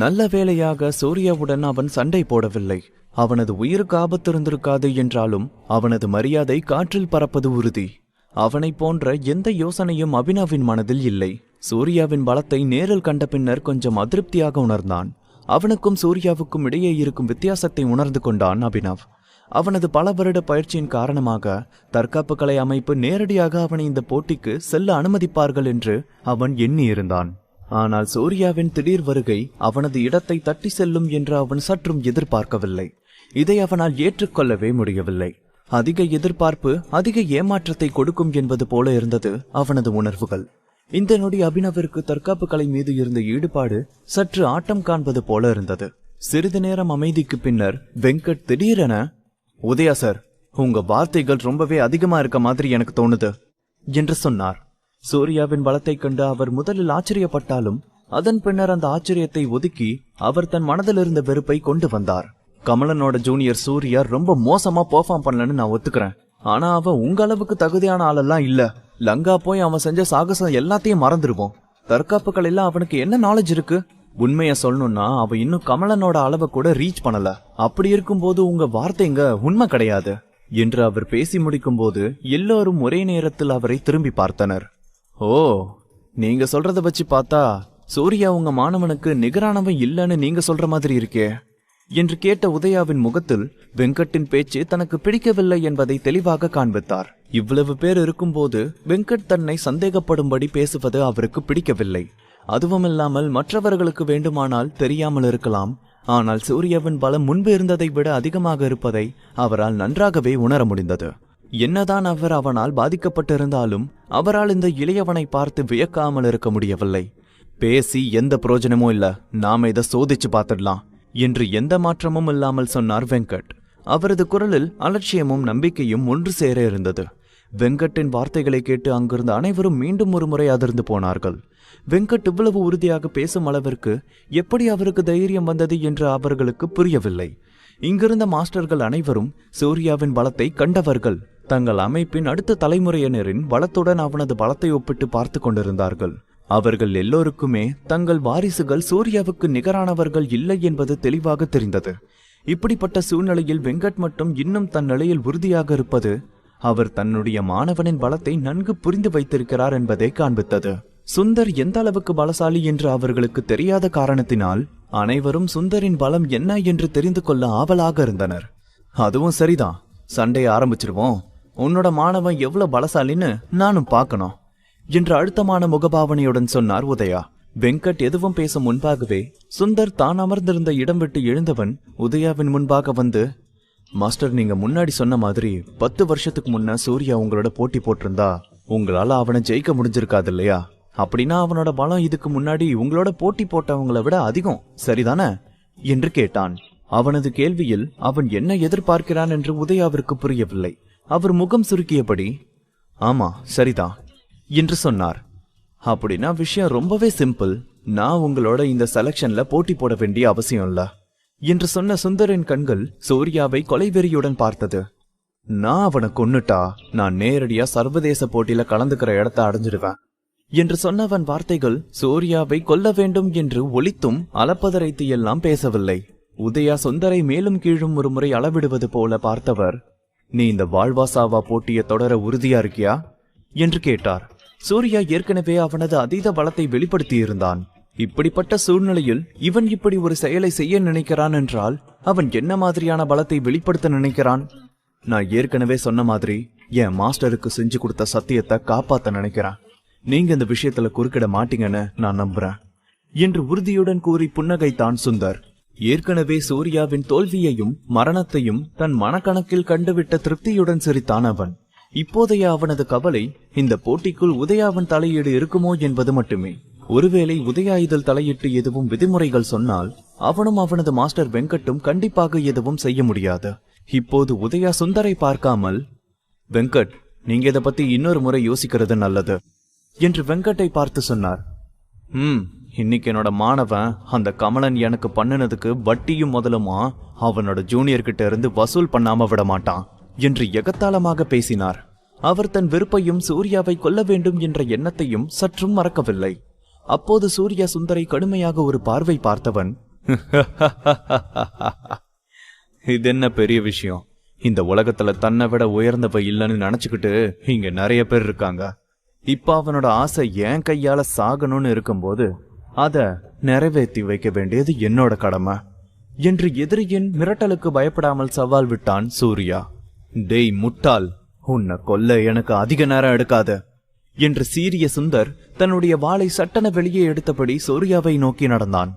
நல்ல வேளையாக சூர்யாவுடன் அவன் சண்டை போடவில்லை. அவனது உயிருக்கு ஆபத்து இருந்திருக்காது என்றாலும் அவனது மரியாதை காற்றில் பறப்பது உறுதி. அவனை போன்ற எந்த யோசனையும் அபினவின் மனதில் இல்லை. சூர்யாவின் பலத்தை நேரில் கண்ட பின்னர் கொஞ்சம் அதிருப்தியாக உணர்ந்தான். அவனுக்கும் சூர்யாவுக்கும் இடையே இருக்கும் வித்தியாசத்தை உணர்ந்து கொண்டான் அபினவ். அவனது பல வருட பயிற்சியின் காரணமாக தற்காப்பு கலை அமைப்பு நேரடியாக அவனை இந்த போட்டிக்கு செல்ல அனுமதிப்பார்கள் என்று அவன் எண்ணியிருந்தான். ஆனால் சூர்யாவின் திடீர் வருகை அவனது இடத்தை தட்டி செல்லும் என்று அவன் சற்றும் எதிர்பார்க்கவில்லை. இதை அவனால் ஏற்றுக்கொள்ளவே முடியவில்லை. அதிக எதிர்பார்ப்பு அதிக ஏமாற்றத்தை கொடுக்கும் என்பது போல இருந்தது அவனது உணர்வுகள். இந்த நொடி அபினவிற்கு தற்காப்பு கலை மீது இருந்த ஈடுபாடு சற்று ஆட்டம் காண்பது போல இருந்தது. சிறிது நேரம் அமைதிக்கு பின்னர் வெங்கட் திடீரென, உதயா சார், உங்க வார்த்தைகள் ரொம்பவே அதிகமா இருக்க மாதிரி எனக்கு தோணுது என்று சொன்னார். சூர்யாவின் பலத்தை கண்டு அவர் முதலில் ஆச்சரியப்பட்டாலும் அதன் பின்னர் அந்த ஆச்சரியத்தை ஒதுக்கி அவர் தன் மனதில் இருந்த வெறுப்பை கொண்டு வந்தார். கமலனோட ஜூனியர் சூர்யா ரொம்ப மோசமா பெர்ஃபார்ம் பண்ணலன்னு நான் ஒத்துக்கிறேன். ஆனா அவன் உங்க அளவுக்கு தகுதியான ஆளெல்லாம் இல்ல. லங்கா போய் அவன் செஞ்ச சாகசம் எல்லாத்தையும் மறந்துடுவோம். தற்காப்புகள் எல்லாம் அவனுக்கு என்ன நாலேஜ் இருக்கு? உண்மைய சொல்லணும்னா அவன் இன்னும் கமலனோட அளவை கூட ரீச் பண்ணல. அப்படி இருக்கும்போது உங்க வார்த்தைங்க உண்மை கிடையாது என்று அவர் பேசி முடிக்கும் போது எல்லோரும் ஒரே நேரத்தில் அவரை திரும்பி பார்த்தனர். ஓ, நீங்க சொல்றத வச்சு பார்த்தா சூர்யா உங்க மாணவனுக்கு நிகரானவன் இல்லன்னு நீங்க சொல்ற மாதிரி இருக்கே என்று கேட்ட உதயாவின் முகத்தில் வெங்கட்டின் பேச்சு தனக்கு பிடிக்கவில்லை என்பதை தெளிவாக காண்பித்தார். இவ்வளவு பேர் இருக்கும்போது வெங்கட் தன்னை சந்தேகப்படும்படி பேசுவது அவருக்கு பிடிக்கவில்லை. அதுவுமில்லாமல் மற்றவர்களுக்கு வேண்டுமானால் தெரியாமல் இருக்கலாம். ஆனால் சூர்யாவின் பலம் முன்பு இருந்ததை விட அதிகமாக இருப்பதை அவரால் நன்றாகவே உணர முடிந்தது. என்னதான் அவர் அவனால் பாதிக்கப்பட்டிருந்தாலும் அவரால் இந்த இளையவனை பார்த்து வியக்காமல் இருக்க முடியவில்லை. பேசி எந்த பிரயோஜனமும் இல்ல, நாம இதை சோதிச்சு பார்த்துடலாம் என்று எந்த மாற்றமும் இல்லாமல் சொன்னார் வெங்கட். அவரது குரலில் அலட்சியமும் நம்பிக்கையும் ஒன்று சேர இருந்தது. வெங்கட்டின் வார்த்தைகளை கேட்டு அங்கிருந்த அனைவரும் மீண்டும் ஒரு முறை அதிர்ந்து போனார்கள். வெங்கட் இவ்வளவு உறுதியாக பேசும் அளவிற்கு எப்படி அவருக்கு தைரியம் வந்தது என்று அவர்களுக்கு புரியவில்லை. இங்கிருந்த மாஸ்டர்கள் அனைவரும் சூர்யாவின் பலத்தை கண்டவர்கள். தங்கள் அமைப்பின் அடுத்த தலைமுறையினரின் பலத்துடன் அவனது பலத்தை ஒப்பிட்டு பார்த்து கொண்டிருந்தார்கள். அவர்கள் எல்லோருக்குமே தங்கள் வாரிசுகள் சூர்யாவுக்கு நிகரானவர்கள் இல்லை என்பது தெளிவாக தெரிந்தது. இப்படிப்பட்ட சூழ்நிலையில் வெங்கட் மட்டும் இன்னும் தன் நிலையில் உறுதியாக இருப்பது அவர் தன்னுடைய மாணவனின் பலத்தை நன்கு புரிந்து வைத்திருக்கிறார் என்பதை காண்பித்தது. சுந்தர் எந்த அளவுக்கு பலசாலி என்று அவர்களுக்கு தெரியாத காரணத்தினால் அனைவரும் சுந்தரின் பலம் என்ன என்று தெரிந்து கொள்ள ஆவலாக இருந்தனர். அதுவும் சரிதான், சண்டையை ஆரம்பிச்சிருவோம். உன்னோட மாணவன் எவ்வளவு பலசாலின்னு நானும் பார்க்கணும் என்று அழுத்தமான முகபாவனையுடன் சொன்னார் உதயா. வெங்கட் எதுவும் பேச முன்பாகவே சுந்தர் தான் அமர்ந்திருந்த இடம் விட்டு எழுந்தவன் உதயாவின் முன்பாக வந்து, மாஸ்டர், நீங்க முன்னாடி சொன்ன மாதிரி 10 வருஷத்துக்கு முன்ன சூர்யா உங்களோட போட்டி போட்டிருந்தா உங்களால அவனை ஜெயிக்க முடிஞ்சிருக்காது இல்லையா? அப்படின்னா அவனோட பலம் இதுக்கு முன்னாடி உங்களோட போட்டி போட்டவங்களை விட அதிகம், சரிதானே என்று கேட்டான். அவனது கேள்வியில் அவன் என்ன எதிர்பார்க்கிறான் என்று உதயாவிற்கு புரியவில்லை. அவர் முகம் சுருக்கியபடி, ஆமா சரிதான் என்று சொன்னார். அப்படின்னா விஷயம் ரொம்பவே சிம்பிள். நான் உங்களோட இந்த செலக்ஷன்ல போட்டி போட வேண்டிய அவசியம் இல்ல என்று சொன்ன சுந்தரின் கண்கள் சூர்யாவை கொலைவெறியுடன் பார்த்தது. நான் அவனை கொன்னுட்டா நான் நேரடியா சர்வதேச போட்டியில கலந்துக்கிற இடத்தை அடைஞ்சிடுவேன் என்று சொன்னவன் வார்த்தைகள் சூர்யாவை கொல்ல வேண்டும் என்று ஒலித்தும் அளப்பதரைத்து எல்லாம் பேசவில்லை. உதயா சுந்தரை மேலும் கீழும் ஒரு முறை அளவிடுவது போல பார்த்தவர், நீ இந்த வாழ்வாசாவா போட்டியை தொடர உறுதியா இருக்கியா என்று கேட்டார். சூர்யா ஏற்கனவே அவனது அதீத பலத்தை வெளிப்படுத்தி இருந்தான். இப்படிப்பட்ட சூழ்நிலையில் இவன் இப்படி ஒரு செயலை செய்ய நினைக்கிறான் என்றால் அவன் என்ன மாதிரியான பலத்தை வெளிப்படுத்த நினைக்கிறான்? நான் ஏற்கனவே சொன்ன மாதிரி என் மாஸ்டருக்கு செஞ்சு கொடுத்த சத்தியத்தை காப்பாத்த நினைக்கிறேன். நீங்க இந்த விஷயத்துல குறுக்கிட மாட்டீங்கன்னு நான் நம்புறேன் என்று உறுதியுடன் கூறி புன்னகைத்தான் சுந்தர். ஏற்கனவே சூர்யாவின் தோல்வியையும் மரணத்தையும் தன் மனக்கணக்கில் கண்டுவிட்ட திருப்தியுடன் சிரித்தான் அவன். இப்போதைய அவனது கவலை இந்த போட்டிக்குள் உதயாவின் தலையீடு இருக்குமோ என்பது மட்டுமே. ஒருவேளை உதயா இதில் தலையிட்டு எதுவும் விதிமுறைகள் சொன்னால் அவனும் அவனது மாஸ்டர் வெங்கட்டும் கண்டிப்பாக எதுவும் செய்ய முடியாது. இப்போது உதயா சுந்தரை பார்க்காமல், வெங்கட், நீங்க இதை பத்தி இன்னொரு முறை யோசிக்கிறது நல்லது என்று வெங்கட்டை பார்த்து சொன்னார். இன்னைக்கு என்னோட மாணவன் அந்த கமலன் எனக்கு பண்ணினதுக்கு வட்டியும் முதலுமா அவனோட ஜூனியர் கிட்ட இருந்து வசூல் பண்ணாம விட மாட்டான் என்று எகத்தாளமாக பேசினார். அவர் தன் வெறுப்பையும் சூர்யாவை கொல்ல வேண்டும் என்ற எண்ணத்தையும் சற்றும் மறக்கவில்லை. அப்போது சூர்யா சுந்தரை கடுமையாக ஒரு பார்வை பார்த்தவன், இது என்ன பெரிய விஷயம், இந்த உலகத்துல தன்னை விட உயர்ந்தவ இல்லைன்னு நினைச்சுக்கிட்டு இங்க நிறைய பேர் இருக்காங்க. இப்ப அவனோட ஆசை என் கையால சாகணும்னு இருக்கும்போது அத நிறைவேற்றி வைக்க வேண்டியது என்னோட கடமை என்று எதிரியின் மிரட்டலுக்கு பயப்படாமல் சவால் விட்டான் சூர்யா. டேய் முட்டாள், உன்னை கொல்ல எனக்கு அதிக நேரம் எடுக்காத என்று சீரிய சுந்தர் தன்னுடைய வாளை சட்டென வெளியே எடுத்தபடி சூர்யாவை நோக்கி நடந்தான்.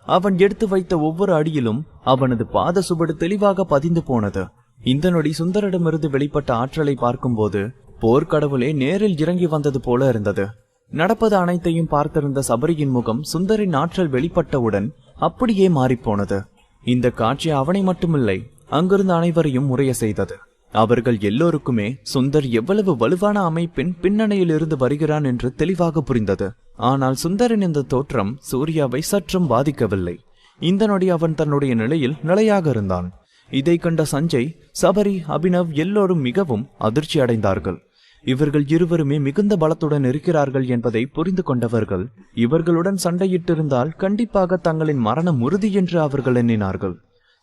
அவன் எடுத்து வைத்த ஒவ்வொரு அடியிலும் அவனது பாத சுவடு தெளிவாக பதிந்து போனது. இந்த நொடி சுந்தரிடமிருந்து வெளிப்பட்ட ஆற்றலை பார்க்கும்போது போர்க்கடவுளே நேரில் இறங்கி வந்தது போல இருந்தது. நடப்பது அனைத்தையும் பார்த்திருந்த சபரியின் முகம் சுந்தரின் ஆற்றல் வெளிப்பட்டவுடன் அப்படியே மாறிப்போனது. இந்த காட்சி அவனை மட்டுமில்லை, அங்கிருந்த அனைவரையும் முறைய செய்தது. அவர்கள் எல்லோருக்குமே சுந்தர் எவ்வளவு வலுவான அமைப்பின் பின்னணியில் இருந்து வருகிறான் என்று தெளிவாக புரிந்தது. ஆனால் சுந்தரின் இந்த தோற்றம் சூர்யாவை சற்றும் பாதிக்கவில்லை. இந்த நொடி அவன் தன்னுடைய நிலையில் நிலையாக இருந்தான். இதை கண்ட சஞ்சய், சபரி, அபினவ் எல்லோரும் மிகவும் அதிர்ச்சி அடைந்தார்கள். இவர்கள் இருவருமே மிகுந்த பலத்துடன் இருக்கிறார்கள் என்பதை புரிந்து கொண்டவர்கள் இவர்களுடன் சண்டையிட்டிருந்தால் கண்டிப்பாக தங்களின் மரணம் உறுதி என்று அவர்கள் எண்ணினார்கள்.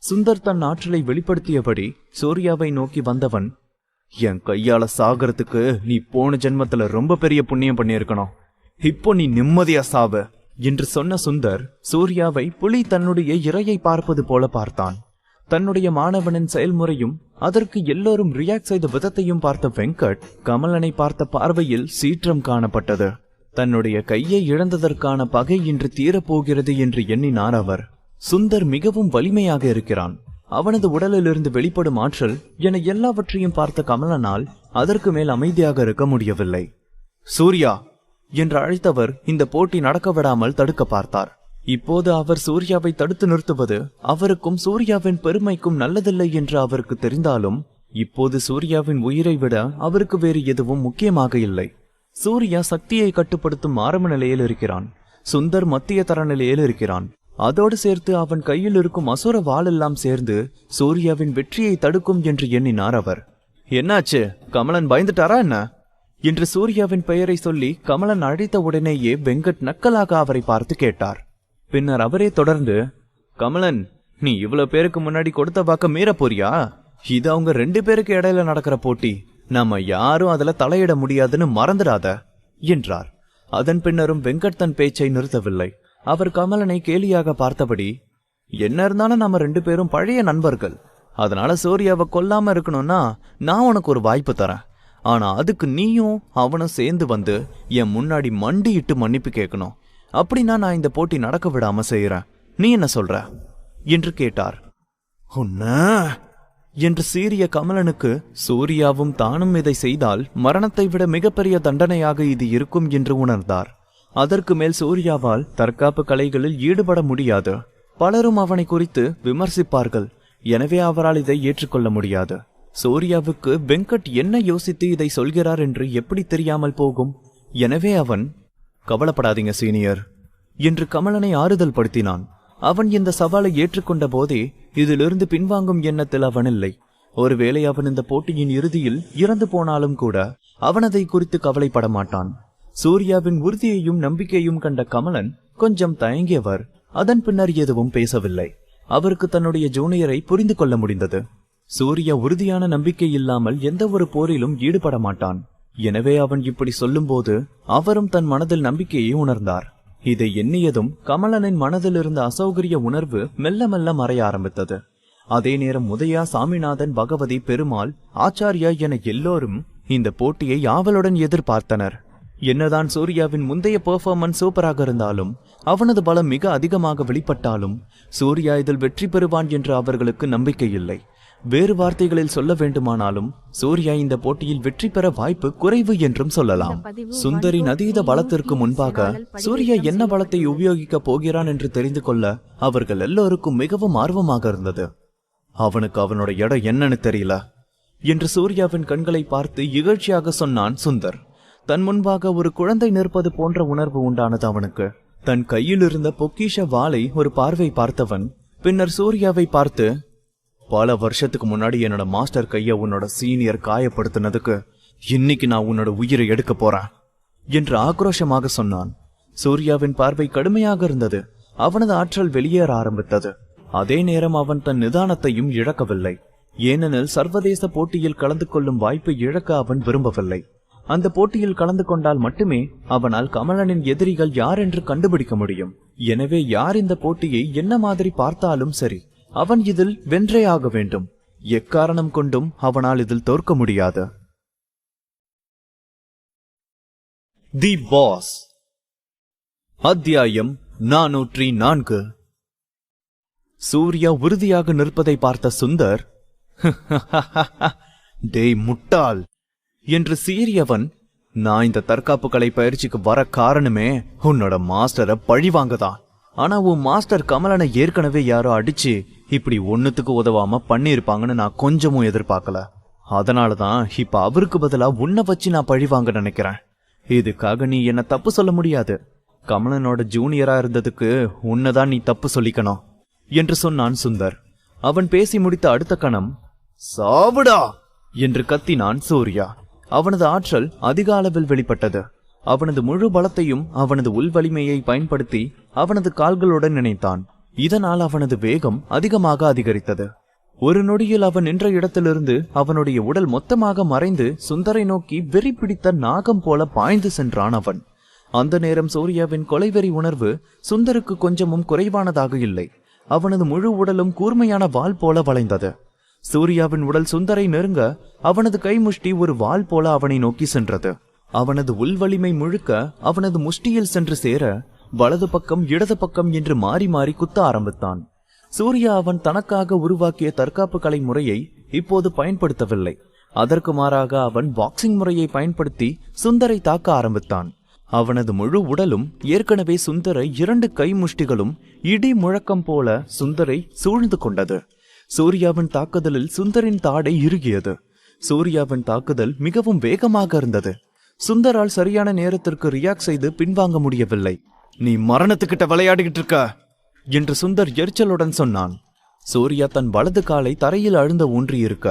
சுந்தர் தன் ஆற்றலை வெளிப்படுத்தியபடி சூர்யாவை நோக்கி வந்தவன், என் கையால சாகறதுக்கு நீ போன ஜென்மத்துல ரொம்ப பெரிய புண்ணியம் பண்ணியிருக்கணும், இப்போ நீ நிம்மதியா சாவ என்று சொன்ன சுந்தர் சூர்யாவை புலி தன்னுடைய இரையை பார்ப்பது போல பார்த்தான். தன்னுடைய மாணவனின் செயல்முறையும் அதற்கு எல்லோரும் ரியாக்ட் செய்த விதத்தையும் பார்த்த வெங்கட் கமலனை பார்த்த பார்வையில் சீற்றம் காணப்பட்டது. தன்னுடைய கையை இழந்ததற்கான பகை இன்று தீரப்போகிறது என்று எண்ணினார் அவர். சுந்தர் மிகவும் வலிமையாக இருக்கிறான். அவனது உடலிலிருந்து வெளிப்படும் ஆற்றல் என எல்லாவற்றையும் பார்த்த கமலனால் அதற்கு மேல் அமைதியாக இருக்க முடியவில்லை. சூர்யா என்று அழைத்தவர் இந்த போட்டி நடக்க விடாமல் தடுக்க பார்த்தார். இப்போது அவர் சூர்யாவை தடுத்து நிறுத்துவது அவருக்கும் சூர்யாவின் பெருமைக்கும் நல்லதில்லை என்று அவருக்கு தெரிந்தாலும் இப்போது சூர்யாவின் உயிரை விட அவருக்கு வேறு எதுவும் முக்கியமாக இல்லை. சூர்யா சக்தியை கட்டுப்படுத்தும் ஆரம்ப நிலையில் இருக்கிறான். சுந்தர் மத்திய தர நிலையில் இருக்கிறான். அதோடு சேர்த்து அவன் கையில் இருக்கும் அசுர வாளெல்லாம் சேர்ந்து சூர்யாவின் வெற்றியை தடுக்கும் என்று எண்ணினார் அவர். என்னாச்சு, கமலன் பயந்துட்டாரா என்ன என்று சூர்யாவின் பெயரை சொல்லி கமலன் அழைத்த உடனேயே வெங்கட் நக்கலாக அவரை பார்த்து கேட்டார். பின்னர் அவரே தொடர்ந்து, கமலன், நீ இவ்வளவு பேருக்கு முன்னாடி கொடுத்த வாக்க மீற போறியா? இது அவங்க 2 பேருக்கு இடையில நடக்கிற போட்டி, நாம யாரும் அதுல தலையிட முடியாதுன்னு மறந்துடாத என்றார். அதன் பின்னரும் வெங்கட் தன் பேச்சை நிறுத்தவில்லை. அவர் கமலனை கேலியாக பார்த்தபடி, என்ன இருந்தாலும் நாம 2 பேரும் பழைய நண்பர்கள், அதனால சூர்யாவை கொல்லாம இருக்கணும்னா நான் உனக்கு ஒரு வாய்ப்பு தரேன். ஆனா அதுக்கு நீயும் அவனும் சேர்ந்து வந்து என் முன்னாடி மண்டியிட்டு மன்னிப்பு கேட்கணும். அப்படின்னா நான் இந்த போட்டி நடக்க விடாம செய்யறேன். நீ என்ன சொல்ற என்று கேட்டார். உன்ன என்று சீரிய கமலனுக்கு சூர்யாவும் தானும் இதை செய்தால் மரணத்தை விட மிகப்பெரிய தண்டனையாக இது இருக்கும் என்று உணர்ந்தார். அதற்கு மேல் சூர்யாவால் தற்காப்பு கலைகளில் ஈடுபட முடியாது. பலரும் அவனை குறித்து விமர்சிப்பார்கள். எனவே அவரால் இதை ஏற்றுக்கொள்ள முடியாது. சூர்யாவுக்கு வெங்கட் என்ன யோசித்து இதை சொல்கிறார் என்று எப்படி தெரியாமல் போகும்? எனவே அவன், கவலைப்படாதீங்க சீனியர் என்று கமலனை ஆறுதல் படுத்தினான். அவன் இந்த சவாலை ஏற்றுக்கொண்ட போதே இதிலிருந்து பின்வாங்கும் எண்ணத்தில் அவன் இல்லை. ஒருவேளை அவன் இந்த போட்டியின் இறுதியில் இறந்து போனாலும் கூட அவன் அதை குறித்து கவலைப்பட மாட்டான். சூர்யாவின் உறுதியையும் நம்பிக்கையும் கண்ட கமலன் கொஞ்சம் தயங்கியவர். அதன் பின்னர் எதுவும் பேசவில்லை. அவருக்கு தன்னுடைய ஜூனியரை புரிந்து கொள்ள முடிந்தது. சூர்யா உறுதியான நம்பிக்கை இல்லாமல் எந்த ஒரு போரிலும் ஈடுபட மாட்டான். எனவே அவன் இப்படி சொல்லும் போது அவரும் தன் மனதில் நம்பிக்கையை உணர்ந்தார். இதை எண்ணியதும் கமலனின் மனதில் இருந்த அசௌகரிய உணர்வு மெல்ல மெல்ல மறைய ஆரம்பித்தது. அதே நேரம் உதயா, சாமிநாதன், பகவதி, பெருமாள், ஆச்சாரியா என எல்லோரும் இந்த போட்டியை ஆவலுடன் எதிர்பார்த்தனர். என்னதான் சூர்யாவின் முந்தைய பெர்ஃபார்மன்ஸ் சூப்பராக இருந்தாலும் அவனது பலம் மிக அதிகமாக வெளிப்பட்டாலும் சூர்யா இதில் வெற்றி பெறுவான் என்று அவர்களுக்கு நம்பிக்கை இல்லை. வேறு வார்த்தைகளில் சொல்ல வேண்டுமானாலும் சூர்யா இந்த போட்டியில் வெற்றி பெற வாய்ப்பு குறைவு என்றும் சொல்லலாம். சுந்தரின் அதீத பலத்திற்கு முன்பாக சூர்யா என்ன பலத்தை உபயோகிக்க போகிறான் என்று தெரிந்து கொள்ள அவர்கள் எல்லோருக்கும் மிகவும் ஆர்வமாக இருந்தது. அவனுக்கு அவனோட இடம் என்னன்னு தெரியல என்று சூர்யாவின் கண்களை பார்த்து இகழ்ச்சியாக சொன்னான் சுந்தர். தன் முன்பாக ஒரு குழந்தை நிற்பது போன்ற உணர்வு உண்டானது அவனுக்கு. தன் கையில் இருந்த பொக்கிஷ வாளை ஒரு பார்வை பார்த்தவன் பின்னர் சூர்யாவை பார்த்து, பல வருஷத்துக்கு முன்னாடி என்னோட மாஸ்டர் கைய உன்னோட சீனியர் காயப்படுத்தினதுக்கு இன்னைக்கு நான் உன்னோட உயிரை எடுக்க போறேன் என்று ஆக்ரோஷமாக சொன்னான். சூர்யாவின் பார்வை கடுமையாக இருந்தது. அவனது ஆற்றல் வெளியேற ஆரம்பித்தது. அதே நேரம் அவன் தன் நிதானத்தையும் இழக்கவில்லை. ஏனெனில் சர்வதேச போட்டியில் கலந்து கொள்ளும் வாய்ப்பை இழக்க அவன் விரும்பவில்லை. அந்த போட்டியில் கலந்து கொண்டால் மட்டுமே அவனால் கமலனின் எதிரிகள் யார் என்று கண்டுபிடிக்க முடியும். எனவே யார் இந்த போட்டியை என்ன மாதிரி பார்த்தாலும் சரி, அவன் இதில் வென்றே ஆக வேண்டும். எக்காரணம் கொண்டும் அவனால் இதில் தோற்க முடியாது. தி பாஸ். அத்தியாயம் 404. சூர்யா உறுதியாக நிற்பதை பார்த்த சுந்தர், டேய் முட்டாள் என்று சீறியவன், நான் இந்த தற்காப்பு கலை பயிற்சிக்கு வர காரணமே உன்னோட மாஸ்டரை பழிவாங்கதான். ஆனா உன் மாஸ்டர் கமலனை ஏற்கனவே யாரோ அடிச்சு இப்படி ஒன்னுத்துக்கு உதவாம பண்ணிருப்பாங்கன்னு நான் கொஞ்சமும் எதிர்பார்க்கல. அதனாலதான் இப்ப அவருக்கு பதிலா உன்னை வச்சு நான் பழிவாங்க நினைக்கிறேன். இதுக்காக நீ என்ன தப்பு சொல்ல முடியாது. கமலனோட ஜூனியரா இருந்ததுக்கு உன்னதான் நீ தப்பு சொல்லிக்கணும் என்று சொன்னான் சுந்தர். அவன் பேசி முடித்த அடுத்த கணம், சாவுடா என்று கத்தினான் சூர்யா. அவனது ஆற்றல் அதிக அளவில் வெளிப்பட்டது. அவனது முழு பலத்தையும் அவனது உள் வலிமையை பயன்படுத்தி அவனது கால்களுடன் இணைத்தான். இதனால் அவனது வேகம் அதிகமாக அதிகரித்தது. ஒரு நொடியில் அவன் நின்ற இடத்திலிருந்து அவனுடைய உடல் மொத்தமாக மறைந்து சுந்தரை நோக்கி வெறி பிடித்த நாகம் போல பாய்ந்து சென்றான் அவன். அந்த நேரம் சூர்யாவின் கொலைவெறி உணர்வு சுந்தருக்கு கொஞ்சமும் குறைவானதாக இல்லை. அவனது முழு உடலும் கூர்மையான வாள் போல வளைந்தது. சூர்யாவின் உடல் சுந்தரை நெருங்க அவனது கைமுஷ்டி ஒரு வாள் போல அவனை நோக்கி சென்றது. அவனது உள் வலிமை முழுக்க அவனது முஷ்டியில் சென்று சேர வலது பக்கம் இடது பக்கம் என்று மாறி மாறி குத்த ஆரம்பித்தான். சூர்யா அவன் தனக்காக உருவாக்கிய தற்காப்பு கலை முறையை இப்போது பயன்படுத்தவில்லை. அதற்கு மாறாக அவன் பாக்ஸிங் முறையை பயன்படுத்தி சுந்தரை தாக்க ஆரம்பித்தான். அவனது முழு உடலும் ஏற்கனவே சுந்தரை 2 கை முஷ்டிகளும் இடி முழக்கம் போல சுந்தரை சூழ்ந்து கொண்டது. சூர்யாவின் தாக்குதலில் சுந்தரின் தாடை இறுகியது. சூர்யாவின் தாக்குதல் மிகவும் வேகமாக இருந்தது. சுந்தரால் சரியான நேரத்திற்கு ரியாக்ட் செய்து பின்வாங்க முடியவில்லை. நீ மரணத்துக்கிட்ட விளையாடிக்கிட்டு இருக்க என்று சுந்தர் எரிச்சலுடன் சொன்னான். சூர்யா தன் வலது காலை தரையில் அழுந்த ஊன்றி இருக்க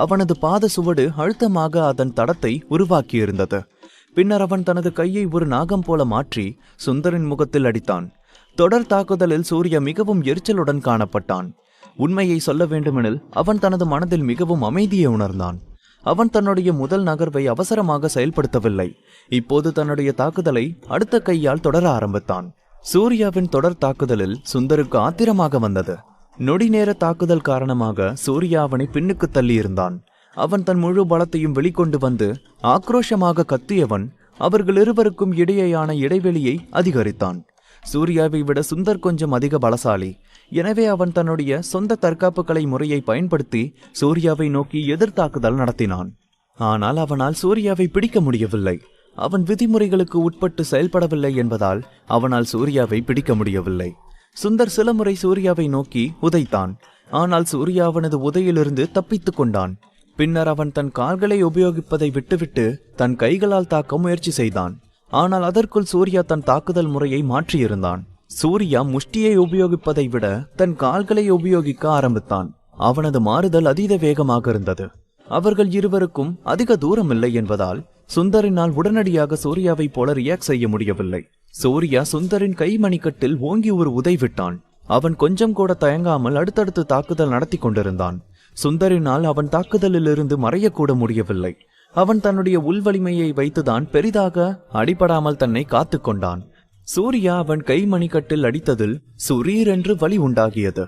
அவனது பாத சுவடு அழுத்தமாக அதன் தடத்தை உருவாக்கியிருந்தது. பின்னர் அவன் தனது கையை ஒரு நாகம் போல மாற்றி சுந்தரின் முகத்தில் அடித்தான். தொடர் தாக்குதலில் சூர்யா மிகவும் எரிச்சலுடன் காணப்பட்டான். உண்மையை சொல்ல வேண்டுமெனில் அவன் தனது மனதில் மிகவும் அமைதியை உணர்ந்தான். அவன் தன்னுடைய முதல் நகர்வை அவசரமாக செயல்படுத்தவில்லை. இப்போது தன்னுடைய தாக்குதலை அடுத்த கையால் தொடர ஆரம்பித்தான். சூர்யாவின் தொடர் தாக்குதலில் சுந்தருக்கு ஆத்திரமாக வந்தது. நொடி நேர தாக்குதல் காரணமாக சூர்யா அவனை பின்னுக்கு தள்ளி இருந்தான். அவன் தன் முழு பலத்தையும் வெளிக்கொண்டு வந்து ஆக்ரோஷமாக கத்தியவன் அவர்கள் இருவருக்கும் இடையேயான இடைவெளியை அதிகரித்தான். சூர்யாவை விட சுந்தர் கொஞ்சம் அதிக பலசாலி. எனவே அவன் தன்னுடைய சொந்த தற்காப்பு கலை முறையை பயன்படுத்தி சூர்யாவை நோக்கி எதிர்த்தாக்குதல் நடத்தினான். ஆனால் அவனால் சூர்யாவை பிடிக்க முடியவில்லை. அவன் விதிமுறைகளுக்கு உட்பட்டு செயல்படவில்லை என்பதால் அவனால் சூர்யாவை பிடிக்க முடியவில்லை. சுந்தர் சில முறை சூர்யாவை நோக்கி உதைத்தான். ஆனால் சூர்யா அவனது உதையிலிருந்து தப்பித்துக் கொண்டான். பின்னர் அவன் தன் கால்களை உபயோகிப்பதை விட்டுவிட்டு தன் கைகளால் தாக்க முயற்சி செய்தான். ஆனால் அதற்குள் சூர்யா தன் தாக்குதல் முறையை மாற்றியிருந்தான். சூர்யா முஷ்டியை உபயோகிப்பதை விட தன் கால்களை உபயோகிக்க ஆரம்பித்தான். அவனது மாறுதல் அதீத வேகமாக இருந்தது. அவர்கள் இருவருக்கும் அதிக தூரம் இல்லை என்பதால் சுந்தரினால் உடனடியாக சூர்யாவை போல ரியாக்ட் செய்ய முடியவில்லை. சூர்யா சுந்தரின் கை மணிக்கட்டில் ஓங்கி ஒரு உதை விட்டான். அவன் கொஞ்சம் கூட தயங்காமல் அடுத்தடுத்து தாக்குதல் நடத்தி கொண்டிருந்தான். சுந்தரினால் அவன் தாக்குதலில் இருந்து மறையக்கூட முடியவில்லை. அவன் தன்னுடைய உள்வலிமையை வைத்துதான் பெரிதாக அடிபடாமல் தன்னை காத்து கொண்டான். சூர்யா அவன் கை மணிக்கட்டில் அடித்ததில் சுரீர் என்று வலி உண்டாகியது.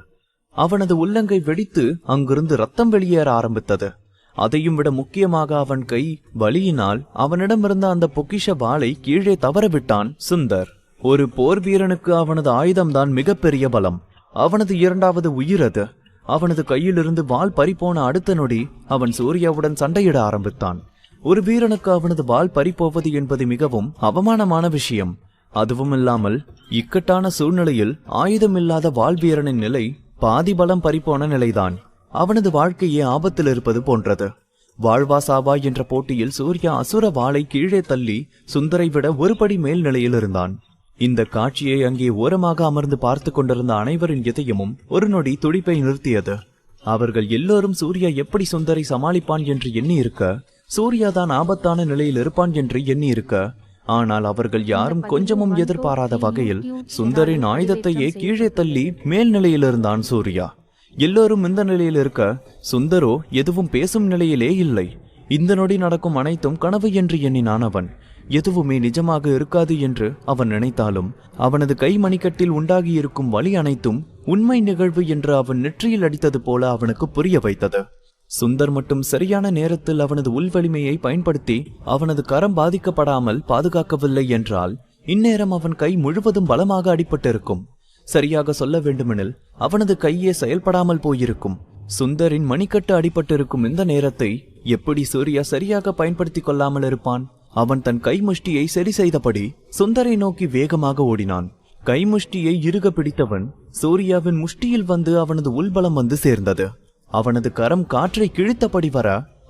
அவனது உள்ளங்கை வெடித்து அங்கிருந்து ரத்தம் வெளியேற ஆரம்பித்தது. அதையும் விட முக்கியமாக அவன் கை வலியினால் அவனிடமிருந்த அந்த பொக்கிஷ வாளை கீழே தவறவிட்டான் சுந்தர். ஒரு போர் வீரனுக்கு அவனது ஆயுதம்தான் மிகப்பெரிய பலம். அவனது இரண்டாவது உயிர் அது. அவனது கையிலிருந்து வாள் பறிப்போன அடுத்த நொடி அவன் சூர்யாவுடன் சண்டையிட ஆரம்பித்தான். ஒரு வீரனுக்கு அவனது வாள் பறிப்போவது என்பது மிகவும் அவமானமான விஷயம். அதுவும் இல்லாமல் இக்கட்டான சூழ்நிலையில் ஆயுதம் இல்லாத வாள் வீரனின் நிலை பாதி பலம் பறிப்போன நிலைதான். அவனது வாழ்க்கையே ஆபத்தில் இருப்பது போன்றது. வாழ்வா சாவா என்ற போட்டியில் சூர்யா அசுர வாளை கீழே தள்ளி சுந்தரை விட ஒரு படி மேல் நிலையில் இருந்தான். இந்த காட்சியை அங்கே ஓரமாக அமர்ந்து பார்த்து கொண்டிருந்த அனைவரின் இதயமும் ஒரு நொடி துடிப்பை நிறுத்தியது. அவர்கள் எல்லோரும் சூர்யா எப்படி சுந்தரை சமாளிப்பான் என்று எண்ணி இருக்க, சூர்யாதான் ஆபத்தான நிலையில் இருப்பான் என்று எண்ணி இருக்க, ஆனால் அவர்கள் யாரும் கொஞ்சமும் எதிர்பாராத வகையில் சுந்தரின் ஆயுதத்தையே கீழே தள்ளி மேல் நிலையில் இருந்தான் சூர்யா. எல்லோரும் இந்த நிலையில் இருக்க, சுந்தரோ எதுவும் பேசும் நிலையிலே இல்லை. இந்த நொடி நடக்கும் அனைத்தும் கனவு என்று எண்ணினான் அவன். எதுவுமே நிஜமாக இருக்காது என்று அவன் நினைத்தாலும் அவனது கை மணிக்கட்டில் உண்டாகி இருக்கும் வலி அனைத்தும் உண்மை நிகழ்வு என்று அவன் நெற்றியில் அடித்தது போல அவனுக்கு புரிய வைத்தது. சுந்தர் மட்டும் சரியான நேரத்தில் அவனது உள்வலிமையை பயன்படுத்தி அவனது கரம் பாதிக்கப்படாமல் பாதுகாக்கவில்லை என்றால் இந்நேரம் அவன் கை முழுவதும் பலமாக அடிபட்டிருக்கும். சரியாக சொல்ல வேண்டுமெனில் அவனது கையே செயல்படாமல் போயிருக்கும். சுந்தரின் மணிக்கட்டு அடிபட்டிருக்கும் இந்த நேரத்தை எப்படி சூர்யா சரியாக பயன்படுத்தி கொள்ளாமல் இருப்பான்? அவன் தன் கைமுஷ்டியை சரி செய்தபடி சுந்தரை நோக்கி வேகமாக ஓடினான். கைமுஷ்டியை இறுக பிடித்தவன் சூர்யாவின் முஷ்டியில் வந்து அவனது உள்பலம் வந்து சேர்ந்தது. அவனது கரம் காற்றை கிழித்தபடி வர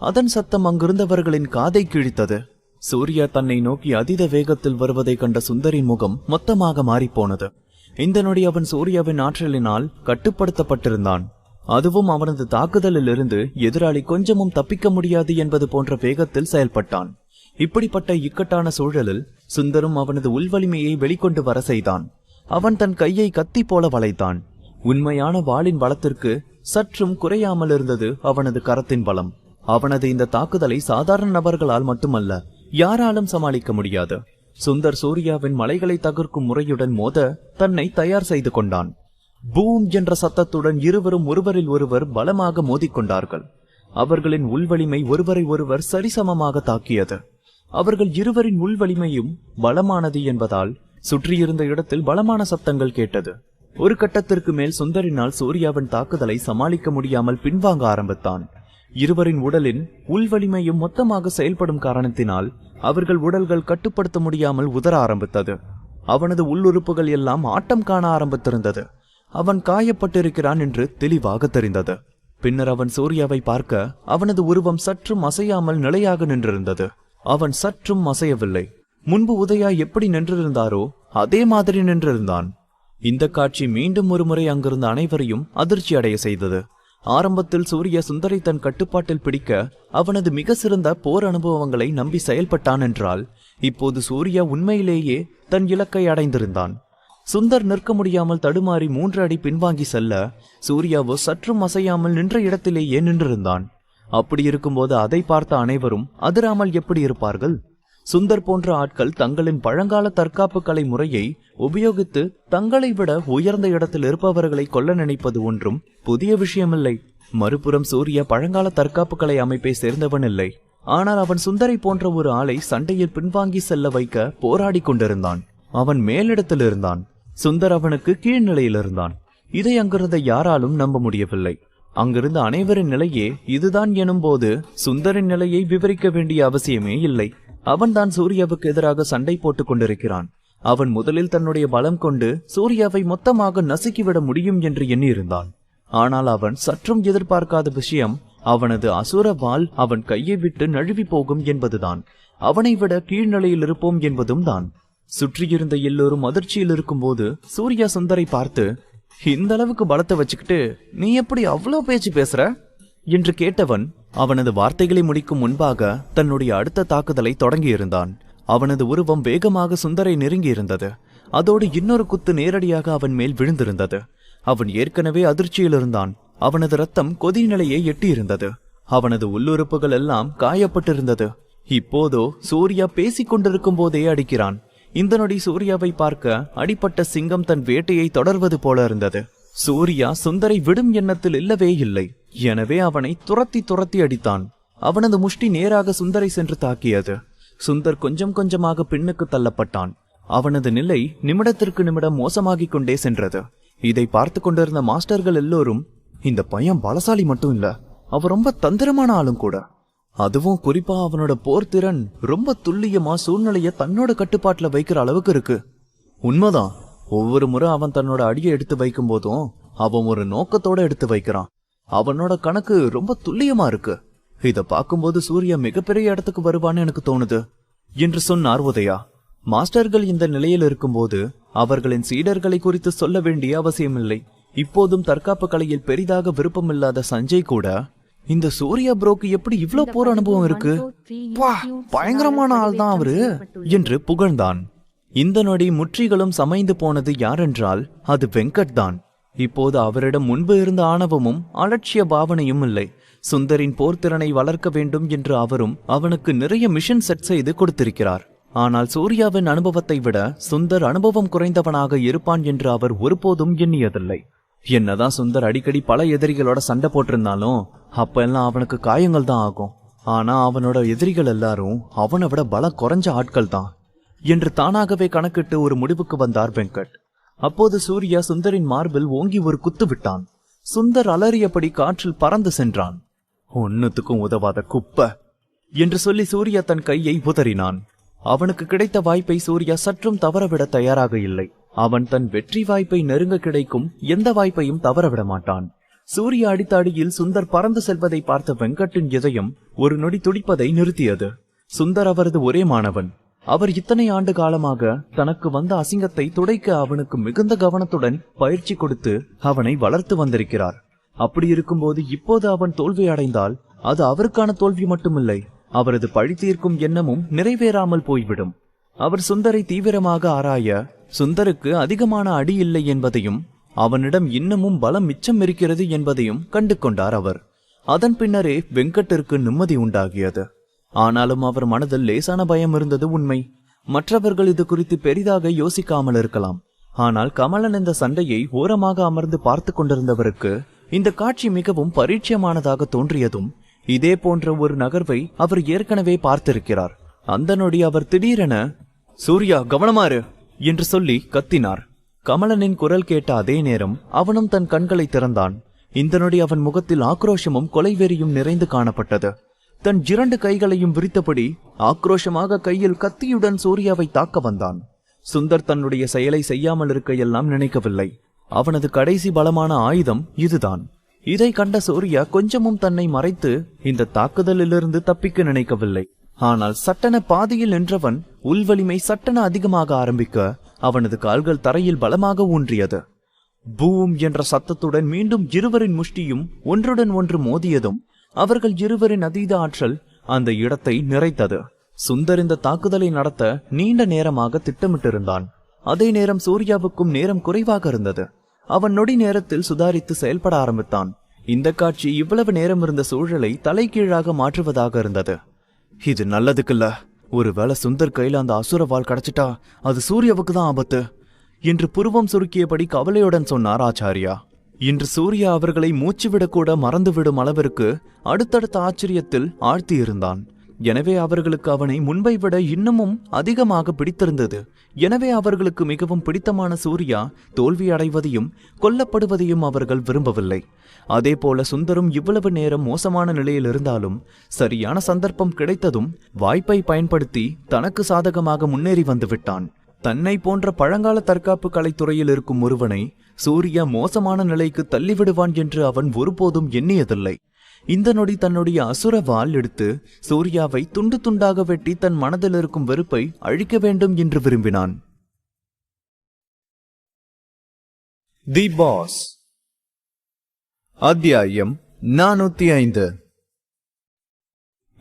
அதன் சத்தம் அங்கிருந்தவர்களின் காதை கிழித்தது. சூர்யா தன்னை நோக்கி அதீத வேகத்தில் வருவதை கண்ட சுந்தரின் முகம் மொத்தமாக மாறிப்போனது. இந்த நொடி அவன் சூர்யாவின் ஆற்றலினால் கட்டுப்படுத்தப்பட்டிருந்தான். அதுவும் அவனது தாக்குதலில் இருந்து எதிராளி கொஞ்சமும் தப்பிக்க முடியாது என்பது போன்ற வேகத்தில் செயல்பட்டான். இப்படிப்பட்ட இக்கட்டான சூழலில் சுந்தரும் அவனது உள்வலிமையை வெளிக்கொண்டு வர செய்தான். அவன் தன் கையை கத்தி போல வளைத்தான். உண்மையான வாளின் பலத்திற்கு சற்றும் குறையாமல் இருந்தது அவனது கரத்தின் பலம். அவனது இந்த தாக்குதலை சாதாரண நபர்களால் மட்டுமல்ல, யாராலும் சமாளிக்க முடியாது. சுந்தர் சூர்யாவின் மலைகளை தகர்க்கும் முறையுடன் மோத தன்னை தயார் செய்து கொண்டான். பூம் என்ற சத்தத்துடன் இருவரும் ஒருவரில் ஒருவர் பலமாக மோதிக்கொண்டார்கள். அவர்களின் உள்வலிமை ஒருவரை ஒருவர் சரிசமமாக தாக்கியது. அவர்கள் இருவரின் உள்வலிமையும் பலமானது என்பதால் சுற்றியிருந்த இடத்தில் பலமான சத்தங்கள் கேட்டது. ஒரு கட்டத்திற்கு மேல் சுந்தரினால் சூர்யாவின் தாக்குதலை சமாளிக்க முடியாமல் பின்வாங்க ஆரம்பித்தான். இருவரின் உடலின் உள்வலிமையும் மொத்தமாக செயல்படும் காரணத்தினால் அவர்கள் உடல்கள் கட்டுப்படுத்த முடியாமல் உதற ஆரம்பித்தது. அவனது உள்ளுறுப்புகள் எல்லாம் ஆட்டம் காண ஆரம்பித்திருந்தது. அவன் காயப்பட்டிருக்கிறான் என்று தெளிவாக தெரிந்தது. பின்னர் அவன் சூர்யாவை பார்க்க அவனது உருவம் சற்றும் அசையாமல் நிலையாக நின்றிருந்தது. அவன் சற்றும் அசையவில்லை. முன்பு உதயா எப்படி நின்றிருந்தாரோ அதே மாதிரி நின்றிருந்தான். இந்த காட்சி மீண்டும் ஒரு முறை அங்கிருந்த அனைவரையும் அதிர்ச்சி அடைய செய்தது. ஆரம்பத்தில் சூர்யா சுந்தரை தன் கட்டுப்பாட்டில் பிடிக்க அவனது மிக சிறந்த போர் அனுபவங்களை நம்பி செயல்பட்டான் என்றால், இப்போது சூர்யா உண்மையிலேயே தன் இலக்கை அடைந்திருந்தான். சுந்தர் நிற்க முடியாமல் தடுமாறி 3 அடி பின்வாங்கி செல்ல, சூர்யாவோ சற்றும் அசையாமல் நின்ற இடத்திலேயே நின்றிருந்தான். அப்படி இருக்கும்போது அதை பார்த்த அனைவரும் அதிராமல் எப்படி இருப்பார்கள்? சுந்தர் போன்ற ஆட்கள் தங்களின் பழங்கால தற்காப்பு கலை முறையை உபயோகித்து தங்களை விட உயர்ந்த இடத்தில் இருப்பவர்களை கொல்ல நினைப்பது ஒன்றும் புதிய விஷயமில்லை. மறுபுறம் சூர்யா பழங்கால தற்காப்பு கலை அமைப்பை சேர்ந்தவன் இல்லை. ஆனால் அவன் சுந்தரை போன்ற ஒரு ஆளை சண்டையில் பின்வாங்கி செல்ல வைக்க போராடி கொண்டிருந்தான். அவன் மேலிடத்தில் இருந்தான். சுந்தர் அவனுக்கு கீழ்நிலையில் இருந்தான். இதை அங்கிருந்த யாராலும் நம்ப முடியவில்லை. அங்கிருந்த அனைவரின் நிலையே இதுதான் எனும் போது சுந்தரின் நிலையை விவரிக்க வேண்டிய அவசியமே இல்லை. அவன்தான் சூர்யாவுக்கு எதிராக சண்டை போட்டுக் கொண்டிருக்கிறான். அவன் முதலில் தன்னுடைய பலம் கொண்டு சூர்யாவை மொத்தமாக நசுக்கிவிட முடியும் என்று எண்ணியிருந்தான். ஆனால் அவன் சற்றும் எதிர்பார்க்காத விஷயம் அவனது அசுர வாள் அவன் கையை விட்டு நழுவி போகும் என்பதுதான். அவனை விட கீழ்நிலையில் இருப்போம் என்பதும் தான். சுற்றியிருந்த எல்லோரும் அதிர்ச்சியில் இருக்கும் போது சூர்யா சுந்தரை பார்த்து, இந்த அளவுக்கு பலத்தை வச்சுக்கிட்டு நீ எப்படி அவ்வளோ பேச்சு பேசுற என்று கேட்டவன் அவனது வார்த்தைகளை முடிக்கும் முன்பாக தன்னுடைய அடுத்த தாக்குதலை தொடங்கியிருந்தான். அவனது உருவம் வேகமாக சுந்தரை நெருங்கி இருந்தது. அதோடு இன்னொரு குத்து நேரடியாக அவன் மேல் விழுந்திருந்தது. அவன் ஏற்கனவே அதிர்ச்சியில் இருந்தான். அவனது ரத்தம் கொதி நிலையை எட்டியிருந்தது. அவனது உள்ளுறுப்புகள் எல்லாம் காயப்பட்டிருந்தது. இப்போதோ சூர்யா பேசிக் கொண்டிருக்கும் போதே அடிக்கிறான். இந்த நொடி சூர்யாவை பார்க்க அடிப்பட்ட சிங்கம் தன் வேட்டையை தொடர்வது போல இருந்தது. சூர்யா சுந்தரை விடும் எண்ணத்தில் இல்லவே இல்லை. எனவே அவனை துரத்தி துரத்தி அடித்தான். அவனது முஷ்டி நேராக சுந்தரை சென்று தாக்கியது. சுந்தர் கொஞ்சம் கொஞ்சமாக பின்னுக்கு தள்ளப்பட்டான். அவனது நிலை நிமிடத்திற்கு நிமிடம் மோசமாகிக் கொண்டே சென்றது. இதை பார்த்து கொண்டிருந்த மாஸ்டர்கள் எல்லோரும், இந்த பையன் பலசாலி மட்டும் இல்ல, அவன் ரொம்ப தந்திரமான ஆளும் கூட. அதுவும் குறிப்பா அவனோட போர் திறன் ரொம்ப துல்லியமா சூழ்நிலைய தன்னோட கட்டுப்பாட்டுல வைக்கிற அளவுக்கு இருக்கு. உண்மைதான், ஒவ்வொரு முறை அவன் தன்னோட அடியை எடுத்து வைக்கும் போதும் அவன் ஒரு நோக்கத்தோட எடுத்து வைக்கிறான். அவனோட கணக்கு ரொம்ப துல்லியமா இருக்கு. இத பார்க்கும்போது சூர்யா மிகப்பெரிய இடத்துக்கு வருவான்னு எனக்கு தோணுது என்று சொன்னார் உதயா. மாஸ்டர்கள் இந்த நிலையில் இருக்கும்போது அவர்களின் சீடர்களை குறித்து சொல்ல வேண்டிய அவசியமில்லை. இப்போதும் தற்காப்பு கலையில் பெரிதாக விருப்பமில்லாத சஞ்சய் கூட, இந்த சூர்யா ப்ரோக்கு எப்படி இவ்ளோ போர் அனுபவம் இருக்கு, பயங்கரமான ஆள் தான் அவரு என்று புகழ்ந்தான். இந்த நொடி முற்றிகளும் சமைந்து போனது யாரென்றால் அது வெங்கட் தான். இப்போது அவரிடம் முன்பு இருந்த ஆணவமும் அலட்சிய பாவனையும் இல்லை. சுந்தரின் போர்த்திறனை வளர்க்க வேண்டும் என்று அவரும் அவனுக்கு நிறைய மிஷன் செட் செய்து கொடுத்திருக்கிறார். ஆனால் சூர்யாவின் அனுபவத்தை விட சுந்தர் அனுபவம் குறைந்தவனாக இருப்பான் என்று அவர் ஒருபோதும் எண்ணியதில்லை. என்னதான் சுந்தர் அடிக்கடி பல எதிரிகளோட சண்டை போட்டிருந்தாலும் அப்ப எல்லாம் அவனுக்கு காயங்கள் தான் ஆகும். ஆனா அவனோட எதிரிகள் எல்லாரும் அவனை விட பலம் குறைஞ்ச ஆட்கள் தான் என்று தானாகவே கணக்கிட்டு ஒரு முடிவுக்கு வந்தார் வெங்கட். அப்போது சூர்யா சுந்தரின் மார்பில் ஓங்கி ஒரு குத்து விட்டான். சுந்தர் அலறியபடி காற்றில் பறந்து சென்றான். ஒன்னுத்துக்கும் உதவாத குப்பை என்று சொல்லி சூர்யா தன் கையை உதறினான். அவனுக்கு கிடைத்த வாய்ப்பை சூர்யா சற்றும் தவறவிட தயாராக இல்லை. அவன் தன் வெற்றி வாய்ப்பை நெருங்க கிடைக்கும் எந்த வாய்ப்பையும் தவறவிட மாட்டான். சூர்யா அடித்த அடியில் சுந்தர் பறந்து செல்வதை பார்த்த வெங்கட்டின் இதயம் ஒரு நொடி துடிப்பதை நிறுத்தியது. சுந்தர் அவரது ஒரே மாணவன். அவர் இத்தனை ஆண்டு காலமாக தனக்கு வந்த அசிங்கத்தை துடைக்க அவனுக்கு மிகுந்த கவனத்துடன் பயிற்சி கொடுத்து அவனை வளர்த்து வந்திருக்கிறார். அப்படி இருக்கும்போது இப்போது அவன் தோல்வி அடைந்தால் அது அவருக்கான தோல்வி மட்டுமில்லை, அவரது பழி தீர்க்கும் எண்ணமும் நிறைவேறாமல் போய்விடும். அவர் சுந்தரை தீவிரமாக ஆராய சுந்தருக்கு அதிகமான அடி இல்லை என்பதையும் அவனிடம் இன்னமும் பலம் மிச்சம் இருக்கிறது என்பதையும் கண்டு கொண்டார் அவர். அதன் பின்னரே வெங்கட்டிற்கு நிம்மதி உண்டாகியது. ஆனாலும் அவர் மனதில் லேசான பயம் இருந்தது உண்மை. மற்றவர்கள் இது குறித்து பெரிதாக யோசிக்காமல் இருக்கலாம். ஆனால் கமலன் இந்த சண்டையை ஓரமாக அமர்ந்து பார்த்து கொண்டிருந்தவருக்கு இந்த காட்சி மிகவும் பரிச்சயமானதாக தோன்றியதும் இதே போன்ற ஒரு நகர்வை அவர் ஏற்கனவே பார்த்திருக்கிறார். அந்த நொடி அவர் திடீரென, சூர்யா கவனமாறு என்று சொல்லி கத்தினார். கமலனின் குரல் கேட்ட அதே நேரம் அவனும் தன் கண்களை திறந்தான். இந்த நொடி அவன் முகத்தில் ஆக்ரோஷமும் கொலைவெறியும் நிறைந்து காணப்பட்டது. தன் 2 கைகளையும் விரித்தபடி ஆக்ரோஷமாக கையில் கத்தியுடன் சூர்யாவை தாக்க வந்தான். சுந்தர் தன்னுடைய செயலை செய்யாமல் இருக்க எல்லாம் நினைக்கவில்லை. அவனது கடைசி பலமான ஆயுதம் இதுதான். இதை கண்ட சூர்யா கொஞ்சமும் தன்னை மறைத்து இந்த தாக்குதலிலிருந்து தப்பிக்க நினைக்கவில்லை. ஆனால் சட்டென பாதியில் நின்றவன் உள்வலிமை சட்டென அதிகமாக ஆரம்பிக்க அவனது கால்கள் தரையில் பலமாக ஊன்றியது. பூம் என்ற சத்தத்துடன் மீண்டும் இருவரின் முஷ்டியும் ஒன்றுடன் ஒன்று மோதியதும் அவர்கள் இருவரின் அதீத ஆற்றல் அந்த இடத்தை நிறைத்தது. சுந்தர் இந்த தாக்குதலை நடத்த நீண்ட நேரமாக திட்டமிட்டிருந்தான். அதே நேரம் சூர்யாவுக்கும் நேரம் குறைவாக இருந்தது. அவன் நொடி நேரத்தில் சுதாரித்து செயல்பட ஆரம்பித்தான். இந்த காட்சி இவ்வளவு நேரம் இருந்த சூழலை தலைகீழாக மாற்றுவதாக இருந்தது. இது நல்லதுக்குல்ல, ஒருவேளை சுந்தர் கையில அந்த அசுரவாள் கிடைச்சிட்டா அது சூர்யாவுக்கு தான் ஆபத்து என்று புருவம் சுருக்கியபடி கவலையுடன் சொன்னார் ஆச்சாரியா. இன்று சூர்யா அவர்களை மூச்சுவிடக்கூட மறந்துவிடும் அளவிற்கு அடுத்தடுத்த ஆச்சரியத்தில் ஆழ்த்தி இருந்தான். எனவே அவர்களுக்கு அவனை முன்பை விட இன்னமும் அதிகமாக பிடித்திருந்தது. எனவே அவர்களுக்கு மிகவும் பிடித்தமான சூர்யா தோல்வி அடைவதையும் கொல்லப்படுவதையும் அவர்கள் விரும்பவில்லை. அதே போல சுந்தரும் இவ்வளவு நேரம் மோசமான நிலையில் இருந்தாலும் சரியான சந்தர்ப்பம் கிடைத்ததும் வாய்ப்பை பயன்படுத்தி தனக்கு சாதகமாக முன்னேறி வந்து விட்டான். தன்னை போன்ற பழங்கால தற்காப்பு கலைத்துறையில் இருக்கும் ஒருவனை சூர்யா மோசமான நிலைக்கு தள்ளிவிடுவான் என்று அவன் ஒருபோதும் எண்ணியதில்லை. இந்த நொடி தன்னுடைய அசுர வாள் எடுத்து சூர்யாவை துண்டு துண்டாக வெட்டி தன் மனதில் இருக்கும் வெறுப்பை அழிக்க வேண்டும் என்று விரும்பினான். தி பாஸ், அத்தியாயம் 405.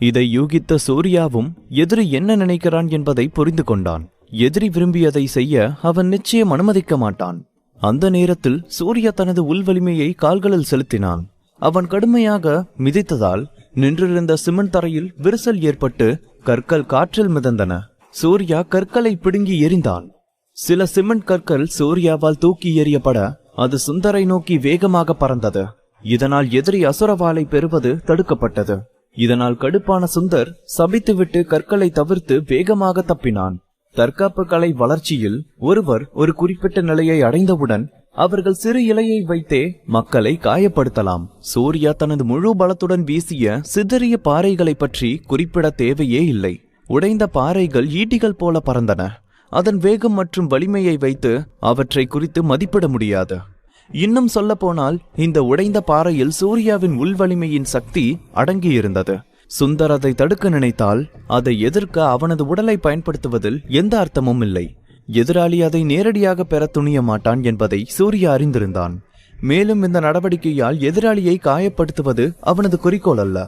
இதை யூகித்த சூர்யாவும் எதிரி என்ன நினைக்கிறான் என்பதை புரிந்து கொண்டான். எதிரி விரும்பியதை செய்ய அவன் நிச்சயம் அனுமதிக்க மாட்டான். அந்த நேரத்தில் சூர்யா தனது உள்வலிமையை கால்களில் செலுத்தினான். அவன் கடுமையாக மிதித்ததால் நின்றிருந்த சிமெண்ட் தரையில் விரிசல் ஏற்பட்டு கற்கள் காற்றில் மிதந்தன. சூர்யா கற்களை பிடுங்கி எறிந்தான். சில சிமெண்ட் கற்கள் சூர்யாவால் தூக்கி எறியப்பட அது சுந்தரை நோக்கி வேகமாக பறந்தது. இதனால் எதிரி அசுரவாளை பெறுவது தடுக்கப்பட்டது. இதனால் கடுப்பான சுந்தர் சபித்துவிட்டு கற்களை தவிர்த்து வேகமாக தப்பினான். தற்காப்பு கலை வளர்ச்சியில் ஒருவர் ஒரு குறிப்பிட்ட நிலையை அடைந்தவுடன் அவர்கள் சிறு இலையை வைத்தே மக்களை காயப்படுத்தலாம். சூர்யா தனது முழு பலத்துடன் வீசிய சிதறிய பாறைகளை பற்றி குறிப்பிட தேவையே இல்லை. உடைந்த பாறைகள் ஈட்டிகள் போல பறந்தன. அதன் வேகம் மற்றும் வலிமையை வைத்து அவற்றை குறித்து மதிப்பிட முடியாது. இன்னும் சொல்ல போனால் இந்த உடைந்த பாறையில் சூர்யாவின் உள்வலிமையின் சக்தி அடங்கியிருந்தது. சுந்தர் அதை தடுக்க நினைத்தால் அதை எதிர்க்க அவனது உடலை பயன்படுத்துவதில் எந்த அர்த்தமும் இல்லை. எதிராளி அதை நேரடியாக பெற துணிய மாட்டான் என்பதை சூர்யா அறிந்திருந்தான். மேலும் இந்த நடவடிக்கையால் எதிராளியை காயப்படுத்துவது அவனது குறிக்கோள் அல்ல.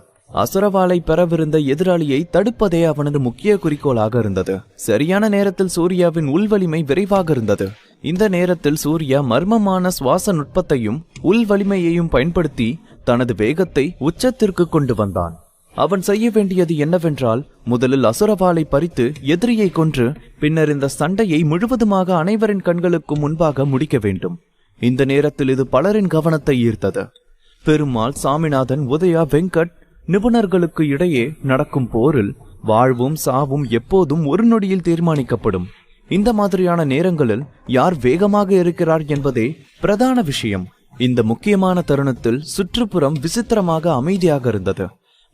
அசுரவாளை பெறவிருந்த எதிராளியை தடுப்பதே அவனது முக்கிய குறிக்கோளாக இருந்தது. சரியான நேரத்தில் சூர்யாவின் உள்வலிமை விரைவாக இருந்தது. இந்த நேரத்தில் சூர்யா மர்மமான சுவாச நுட்பத்தையும் உள்வலிமையையும் பயன்படுத்தி தனது வேகத்தை உச்சத்திற்கு கொண்டு வந்தான். அவன் செய்ய வேண்டியது என்னவென்றால் முதலில் அசுரவாளை பறித்து எதிரியை கொன்று பின்னர் இந்த சண்டையை முழுவதுமாக அனைவரின் கண்களுக்கு முன்பாக முடிக்க வேண்டும். இந்த நேரத்தில் இது பலரின் கவனத்தை ஈர்த்தது. பெருமாள், சாமிநாதன், உதயா, வெங்கட் நிபுணர்களுக்கு இடையே நடக்கும் போரில் வாழ்வும் சாவும் எப்போதும் ஒரு நொடியில் தீர்மானிக்கப்படும். இந்த மாதிரியான நேரங்களில் யார் வேகமாக இருக்கிறார் என்பதே பிரதான விஷயம். இந்த முக்கியமான தருணத்தில் சுற்றுப்புறம் விசித்திரமாக அமைதியாக இருந்தது.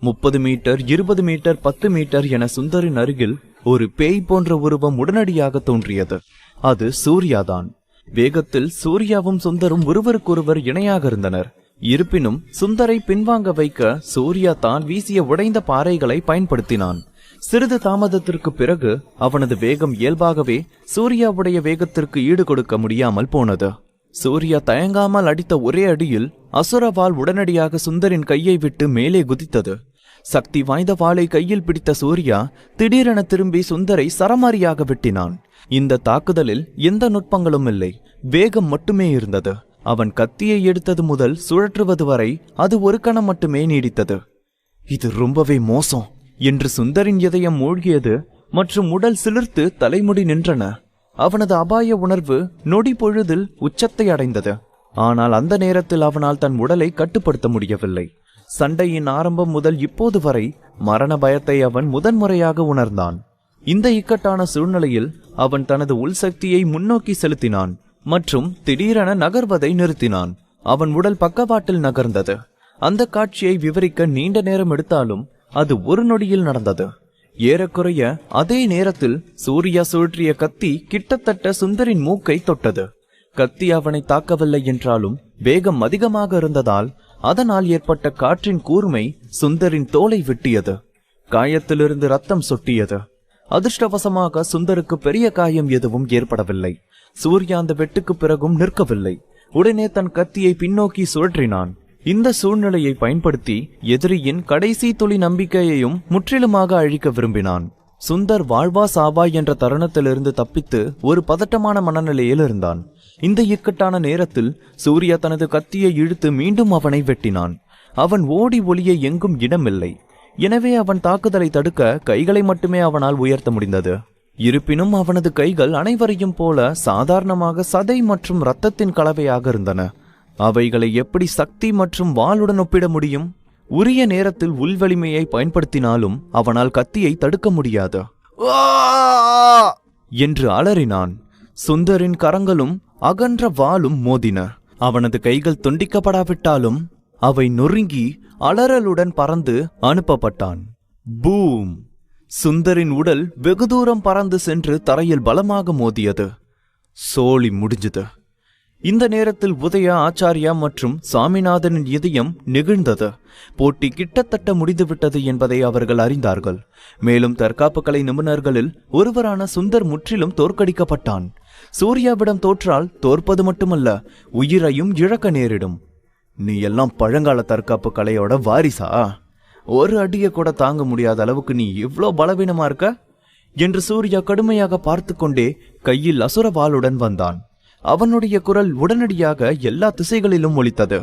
30 மீட்டர், 20 மீட்டர், 10 மீட்டர் என சுந்தரின் அருகில் ஒரு பேய் போன்ற உருவம் உடனடியாக தோன்றியது. அது சூர்யாதான். வேகத்தில் சூர்யாவும் சுந்தரும் ஒருவருக்கொருவர் இணையாக இருந்தனர். இருப்பினும் சுந்தரை பின்வாங்க வைக்க சூர்யா தான் வீசிய உடைந்த பாறைகளை பயன்படுத்தினான். சிறிது தாமதத்திற்கு பிறகு அவனது வேகம் இயல்பாகவே சூர்யாவுடைய வேகத்திற்கு ஈடு கொடுக்க முடியாமல் போனது. சூர்யா தயங்காமல் அடித்த ஒரே அடியில் அசுரவாள் உடனடியாக சுந்தரின் கையை விட்டு மேலே குதித்தது. சக்தி வாய்ந்த வாளை கையில் பிடித்த சூர்யா திடீரென திரும்பி சுந்தரை சரமாரியாக வெட்டினான். இந்த தாக்குதலில் எந்த நுட்பங்களும் இல்லை, வேகம் மட்டுமே இருந்தது. அவன் கத்தியை எடுத்தது முதல் சுழற்றுவது வரை அது ஒரு கணம் மட்டுமே நீடித்தது. இது ரொம்பவே மோசம் என்று சுந்தரின் இதயம் மூழ்கியது மற்றும் உடல் சிலிர்த்து தலைமுடி நின்றன. அவனது அபாய உணர்வு நொடி பொழுதில் உச்சத்தை அடைந்தது. ஆனால் அந்த நேரத்தில் அவனால் தன் உடலை கட்டுப்படுத்த முடியவில்லை. சண்டையின் ஆரம்பம் முதல் இப்போது வரை மரண பயத்தை அவன் முதன்முறையாக உணர்ந்தான். இந்த இக்கட்டான சூழ்நிலையில் அவன் தனது உள் சக்தியை முன்னோக்கி செலுத்தினான் மற்றும் திடீரென நகர்வதை நிறுத்தினான். அவன் உடல் பக்கவாட்டில் நகர்ந்தது. அந்த காட்சியை விவரிக்க நீண்ட நேரம் எடுத்தாலும் அது ஒரு நொடியில் நடந்தது. ஏறக்குறைய அதே நேரத்தில் சூர்யா சுழற்றிய கத்தி கிட்டத்தட்ட சுந்தரின் மூக்கை தொட்டது. கத்தி அவனை தாக்கவில்லை என்றாலும் வேகம் அதிகமாக இருந்ததால் அதனால் ஏற்பட்ட காற்றின் கூர்மை சுந்தரின் தோலை வெட்டியது. காயத்திலிருந்து ரத்தம் சொட்டியது. அதிர்ஷ்டவசமாக சுந்தருக்கு பெரிய காயம் எதுவும் ஏற்படவில்லை. சூர்யா அந்த வெட்டுக்கு பிறகும் நிற்கவில்லை. உடனே தன் கத்தியை பின்னோக்கி சுழற்றினான். இந்த சூழ்நிலையை பயன்படுத்தி எதிரியின் கடைசி துளி நம்பிக்கையையும் முற்றிலுமாக அழிக்க விரும்பினான். சுந்தர் வாழ்வா சாவா என்ற தருணத்திலிருந்து தப்பித்து ஒரு பதட்டமான மனநிலையில் இருந்தான். இந்த இக்கட்டான நேரத்தில் சூர்யா தனது கத்தியை இழுத்து மீண்டும் அவனை வெட்டினான். அவன் ஓடி ஒளிய எங்கும் இடமில்லை. எனவே அவன் தாக்குதலை தடுக்க கைகளை மட்டுமே அவனால் உயர்த்த முடிந்தது. இருப்பினும் அவனது கைகள் அனைவரையும் போல சாதாரணமாக சதை மற்றும் இரத்தத்தின் கலவையாக இருந்தன. அவைகளை எப்படி சக்தி மற்றும் வாளுடன் ஒப்பிட முடியும்? உரிய நேரத்தில் உள்வலிமையை பயன்படுத்தினாலும் அவனால் கத்தியை தடுக்க முடியாது என்று அலறினான். சுந்தரின் கரங்களும் அகன்ற வாளும் மோதின. அவனது கைகள் துண்டிக்கப்படாவிட்டாலும் அவை நொறுங்கி அலறலுடன் பறந்து அனுப்பப்பட்டான். பூம்! சுந்தரின் உடல் வெகு தூரம் பறந்து சென்று தரையில் பலமாக மோதியது. சோழி முடிஞ்சது. இந்த நேரத்தில் உதயா, ஆச்சாரியா மற்றும் சாமிநாதனின் இதயம் நெகிழ்ந்தது. போட்டி கிட்டத்தட்ட முடிந்துவிட்டது என்பதை அவர்கள் அறிந்தார்கள். மேலும் தற்காப்பு கலை நிபுணர்களில் ஒருவரான சுந்தர் முற்றிலும் தோற்கடிக்கப்பட்டான். சூர்யாவிடம் தோற்றால் தோற்பது மட்டுமல்ல, உயிரையும் இழக்க நேரிடும். நீ எல்லாம் பழங்கால தற்காப்பு கலையோட வாரிசா? ஒரு அடியை கூட தாங்க முடியாத அளவுக்கு நீ இவ்ளோ பலவீனமா இருக்க என்று சூர்யா கடுமையாக பார்த்து கொண்டே கையில் அசுர வாளுடன் வந்தான். அவனுடைய குரல் உடனடியாக எல்லா திசைகளிலும் ஒலித்தது.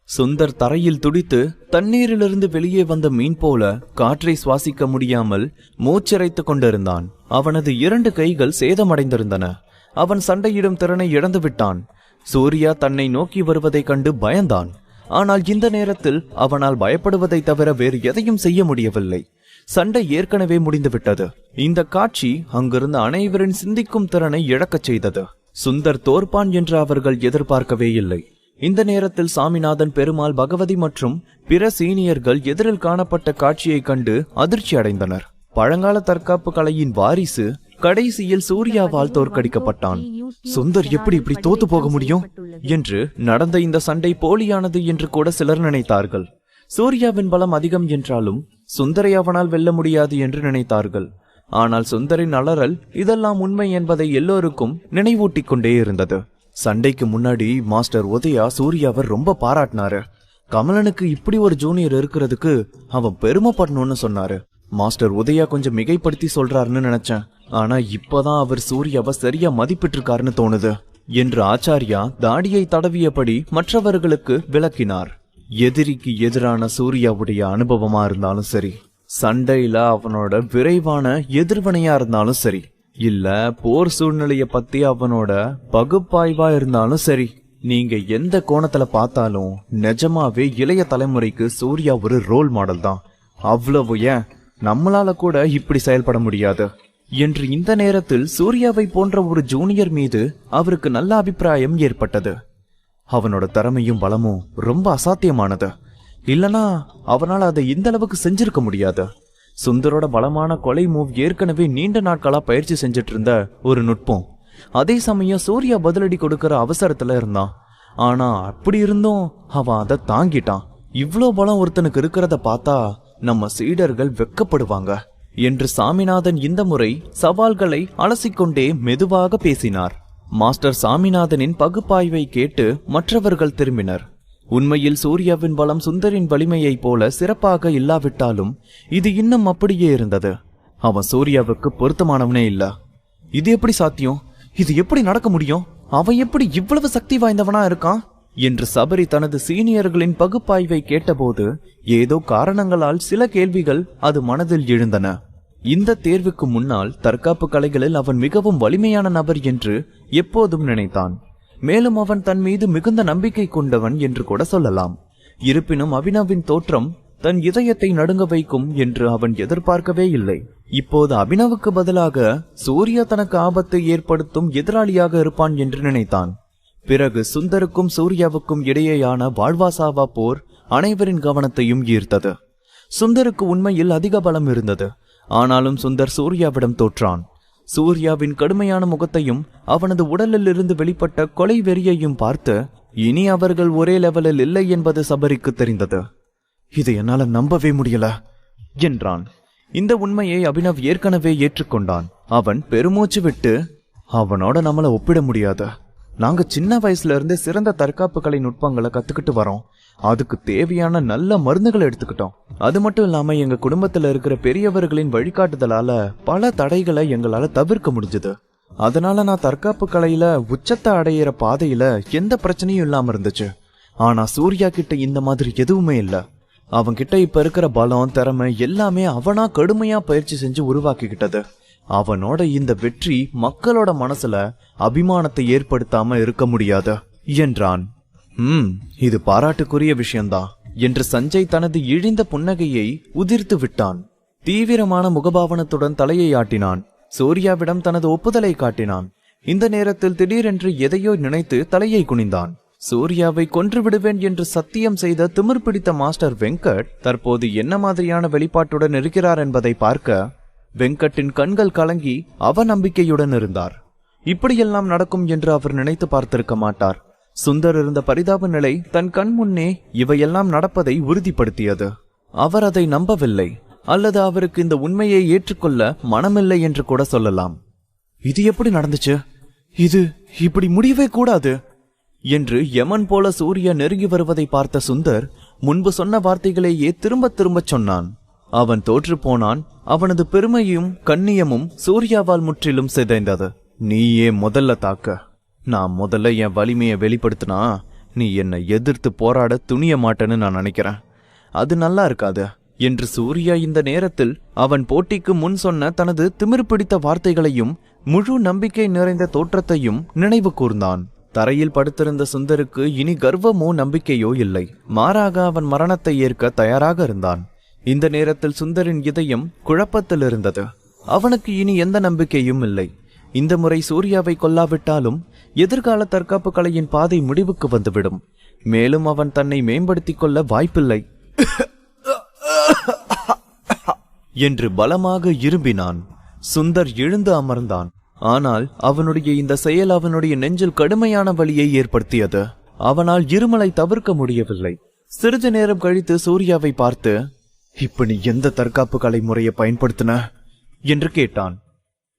சுந்தர் தரையில் துடித்து தண்ணீரிலிருந்து வெளியே வந்த மீன் போல காற்றை சுவாசிக்க முடியாமல் மூச்சிறைத்து கொண்டிருந்தான். அவனது 2 கைகள் சேதமடைந்திருந்தன. அவன் சண்டையிடும் திறனை இழந்து விட்டான். சூர்யா தன்னை நோக்கி வருவதைக் கண்டு பயந்தான். ஆனால் இந்த நேரத்தில் அவனால் பயப்படுவதை தவிர வேறு எதையும் செய்ய முடியவில்லை. சண்டை ஏற்கனவே முடிந்துவிட்டது. இந்த காட்சி அங்கிருந்த அனைவரின் சிந்திக்கும் திறனை இழக்கச் செய்தது. சுந்தர் தோற்பான் என்று அவர்கள் எதிர்பார்க்கவே இல்லை. இந்த நேரத்தில் சாமிநாதன், பெருமாள், பகவதி மற்றும் பிற சீனியர்கள் எதிரில் காணப்பட்ட காட்சியை கண்டு அதிர்ச்சி அடைந்தனர். பழங்கால தற்காப்பு கலையின் வாரிசு கடைசியில் சூர்யாவால் தோற்கடிக்கப்பட்டான். சுந்தர் எப்படி இப்படி தோத்து போக முடியும் என்று நடந்த இந்த சண்டை போலியானது என்று கூட சிலர் நினைத்தார்கள். சூர்யாவின் பலம் அதிகம் என்றாலும் சுந்தரை அவனால் வெல்ல முடியாது என்று நினைத்தார்கள். ஆனால் சுந்தரின் அலறல் இதெல்லாம் உண்மை என்பதை எல்லோருக்கும் நினைவூட்டிக் கொண்டே இருந்தது. சண்டைக்கு முன்னாடி மாஸ்டர் உதயா சூர்யாவை ரொம்ப பாராட்டினாரு. கமலனுக்கு இப்படி ஒரு ஜூனியர் இருக்கிறதுக்கு அவன் பெருமைப்படணும்னு சொன்னாரு. மாஸ்டர் உதயா கொஞ்சம் மிகைப்படுத்தி சொல்றாருன்னு நினைச்சேன். ஆனா இப்பதான் அவர் சூர்யாவை சரியா மதிப்பிட்டிருக்காருன்னு தோணுது என்று ஆச்சாரியா தாடியை தடவியபடி மற்றவர்களுக்கு விளக்கினார். எதிரிக்கு எதிரான சூர்யாவுடைய அனுபவமா இருந்தாலும் சரி, சண்டையில அவனோட விரைவான எதிர்வினையா இருந்தாலும் சரி, இல்ல போர் சூழ்நிலைய பத்தி அவனோட பகுப்பாய்வா இருந்தாலும் சரி, நீங்க எந்த கோணத்துல பார்த்தாலும் நிஜமாவே இளைய தலைமுறைக்கு சூர்யா ஒரு ரோல் மாடல் தான். அவ்வளவு ஏன் நம்மளால கூட இப்படி செயல்பட முடியாது என்று இந்த நேரத்தில் சூர்யாவை போன்ற ஒரு ஜூனியர் மீது அவருக்கு நல்ல அபிப்பிராயம் ஏற்பட்டது. அவனோட திறமையும் பலமும் ரொம்ப அசாத்தியமானது. இல்லனா அவனால் அதை இந்த அளவுக்கு செஞ்சிருக்க முடியாது. சுந்தரோட பலமான கொலை மூவ் ஏற்கனவே நீண்ட நாட்களா பயிற்சி செஞ்சிட்டு இருந்த ஒரு நுட்பம். அதே சமயம் சூர்யா பதிலடி கொடுக்கற அவசரத்துல இருந்தான். ஆனா அப்படி இருந்தும் அவன் அதை தாங்கிட்டான். இவ்ளோ பலம் ஒருத்தனுக்கு இருக்கிறத பார்த்தா நம்ம சீடர்கள் வெக்கப்படுவாங்க என்று சாமிநாதன் இந்த முறை சவால்களை அலசிக்கொண்டே மெதுவாக பேசினார். மாஸ்டர் சாமிநாதனின் பகுப்பாய்வை கேட்டு மற்றவர்கள் திரும்பினர். உண்மையில் சூர்யாவின் பலம் சுந்தரின் வலிமையைப் போல சிறப்பாக இல்லாவிட்டாலும் இது இன்னும் அப்படியே இருந்தது. அவன் சூர்யாவுக்கு பொருத்தமானவனே இல்ல. இது எப்படி சாத்தியம்? இது எப்படி நடக்க முடியும்? அவன் எப்படி இவ்வளவு சக்தி வாய்ந்தவனா இருக்கான் என்று சபரி தனது சீனியர்களின் பகுப்பாய்வை கேட்டபோது ஏதோ காரணங்களால் சில கேள்விகள் அது மனதில் எழுந்தன. இந்த தேர்வுக்கு முன்னால் தற்காப்பு கலைகளில் அவன் மிகவும் வலிமையான நபர் என்று எப்போதும் நினைத்தான். மேலும் அவன் தன் மீது மிகுந்த நம்பிக்கை கொண்டவன் என்று கூட சொல்லலாம். இருப்பினும் அபினவின் தோற்றம் தன் இதயத்தை நடுங்க வைக்கும் என்று அவன் எதிர்பார்க்கவே இல்லை. இப்போது அபினவுக்கு பதிலாக சூர்யா தனக்கு ஆபத்தை ஏற்படுத்தும் எதிராளியாக இருப்பான் என்று நினைத்தான். பிறகு சுந்தருக்கும் சூர்யாவுக்கும் இடையேயான வாழ்வாசாவா போர் அனைவரின் கவனத்தையும் ஈர்த்தது. சுந்தருக்கு உண்மையில் அதிக பலம் இருந்தது. ஆனாலும் சுந்தர் சூர்யாவிடம் தோற்றான். சூர்யாவின் கடுமையான முகத்தையும் அவனது உடலில் இருந்து வெளிப்பட்ட கொலை வெறியையும் பார்த்து இனி அவர்கள் ஒரே லெவலில் இல்லை என்பது சபரிக்கு தெரிந்தது. இது என்னால நம்பவே முடியல என்றான். இந்த உண்மையை அபினவ் ஏற்கனவே ஏற்றுக்கொண்டான். அவன் பெருமூச்சு விட்டு, அவனோட நம்மள ஒப்பிட முடியாது. நாங்க சின்ன வயசுல இருந்தே சிறந்த தற்காப்பு கலை நுட்பங்களை கத்துக்கிட்டு வரோம். அதுக்கு தேவையான நல்ல மருந்துகளை எடுத்துக்கிட்டோம். அது மட்டும் இல்லாம எங்க குடும்பத்துல இருக்கிற பெரியவர்களின் வழிகாட்டுதலால பல தடைகளை எங்களால தவிர்க்க முடிஞ்சது. அதனால நான் தற்காப்பு கலையில உச்சத்தை அடையிற பாதையில எந்த பிரச்சனையும் இல்லாம இருந்துச்சு. ஆனா சூர்யா கிட்ட இந்த மாதிரி எதுவுமே இல்ல. அவன்கிட்ட இப்ப இருக்கிற பலம், திறமை எல்லாமே அவனா கடுமையா பயிற்சி செஞ்சு உருவாக்கிக்கிட்டது. அவனோட இந்த வெற்றி மக்களோட மனசுல அபிமானத்தை ஏற்படுத்தாம இருக்க முடியாது என்றான். இது பாராட்டுக்குரிய விஷயம்தான் என்று சஞ்சய் தனது இழிந்த புன்னகையை உதிர்த்து விட்டான். தீவிரமான முகபாவனத்துடன் தலையை ஆட்டினான். சூர்யாவிடம் தனது ஒப்புதலை காட்டினான். இந்த நேரத்தில் திடீரென்று எதையோ நினைத்து தலையை குனிந்தான். சூர்யாவை கொன்று விடுவேன் என்று சத்தியம் செய்த திமிர் பிடித்த மாஸ்டர் வெங்கட் தற்போது என்ன மாதிரியான வெளிப்பாட்டுடன் இருக்கிறார் என்பதை பார்க்க வெங்கட்டின் கண்கள் கலங்கி அவநம்பிக்கையுடன் இருந்தார். இப்படியெல்லாம் நடக்கும் என்று அவர் நினைத்து பார்த்திருக்க மாட்டார். சுந்தர் இருந்த பரிதாப நிலை தன் கண் முன்னே இவையெல்லாம் நடப்பதை உறுதிப்படுத்தியது. அவர் அதை நம்பவில்லை, அல்லது அவருக்கு இந்த உண்மையை ஏற்றுக்கொள்ள மனமில்லை என்று கூட சொல்லலாம். இது எப்படி நடந்துச்சு? இது இப்படி முடியவே கூடாது என்று யமன் போல சூர்யா நெருங்கி வருவதை பார்த்த சுந்தர் முன்பு சொன்ன வார்த்தைகளையே திரும்ப திரும்ப சொன்னான். அவன் தோற்று போனான். அவனது பெருமையும் கண்ணியமும் சூர்யாவால் முற்றிலும் சிதைந்தது. நீயே முதல்ல தாக்க. நான் முதல்ல என் வலிமையை வெளிப்படுத்தினா நீ என்னை எதிர்த்து போராட துணிய மாட்டேன்னு நான் நினைக்கிறேன். அது நல்லா இருக்காது என்று சூர்யா இந்த நேரத்தில் அவன் போட்டிக்கு முன் சொன்ன தனது திமிர் பிடித்த வார்த்தைகளையும் முழு நம்பிக்கை நிறைந்த தோற்றத்தையும் நினைவு கூர்ந்தான். தரையில் படுத்திருந்த சுந்தருக்கு இனி கர்வமோ நம்பிக்கையோ இல்லை. மாறாக அவன் மரணத்தை ஏற்க தயாராக இருந்தான். இந்த நேரத்தில் சுந்தரின் இதயம் குழப்பத்தில் இருந்தது. அவனுக்கு இனி எந்த நம்பிக்கையும் இல்லை. இந்த முறை சூர்யாவை கொல்லாவிட்டாலும் எதிர்கால தற்காப்பு கலையின் பாதை முடிவுக்கு வந்துவிடும். மேலும் அவன் தன்னை மேம்படுத்திக் கொள்ள வாய்ப்பில்லை என்று பலமாக இரும்பினான். சுந்தர் எழுந்து அமர்ந்தான். ஆனால் அவனுடைய இந்த செயல் அவனுடைய நெஞ்சில் கடுமையான வலியை ஏற்படுத்தியது. அவனால் இருமலை தவிர்க்க முடியவில்லை. சிறிது நேரம் கழித்து சூர்யாவை பார்த்து, இப்ப நீ எந்த தற்காப்பு கலை முறையை பயன்படுத்தின என்று கேட்டான்.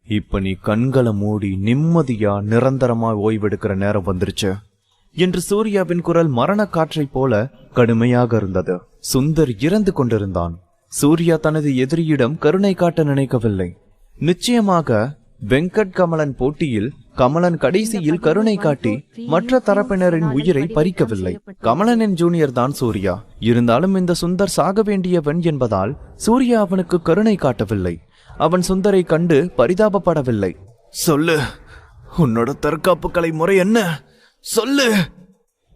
இப்ப நீ கண்களை மூடி நிம்மதியா நிரந்தரமா ஓய்வெடுக்கிற நேரம் வந்துருச்சு என்று சூர்யாவின் குரல் மரண காற்றை போல கடுமையாக இருந்தது. சுந்தர் இறந்து கொண்டிருந்தான். சூர்யா தனது எதிரியிடம் கருணை காட்ட நினைக்கவில்லை. நிச்சயமாக வெங்கட் கமலன் போட்டியில் கமலன் கடைசியில் கருணை காட்டி மற்ற தரப்பினரின் உயிரை பறிக்கவில்லை. கமலனின் ஜூனியர் தான் சூர்யா. இருந்தாலும் இந்த சுந்தர் சாக வேண்டியவன் என்பதால் சூர்யா அவனுக்கு கருணை காட்டவில்லை. அவன் சுந்தரை கண்டு பரிதாபப்படவில்லை. சொல்லு, உன்னோட தற்காப்பு கலை முறை என்ன? சொல்லு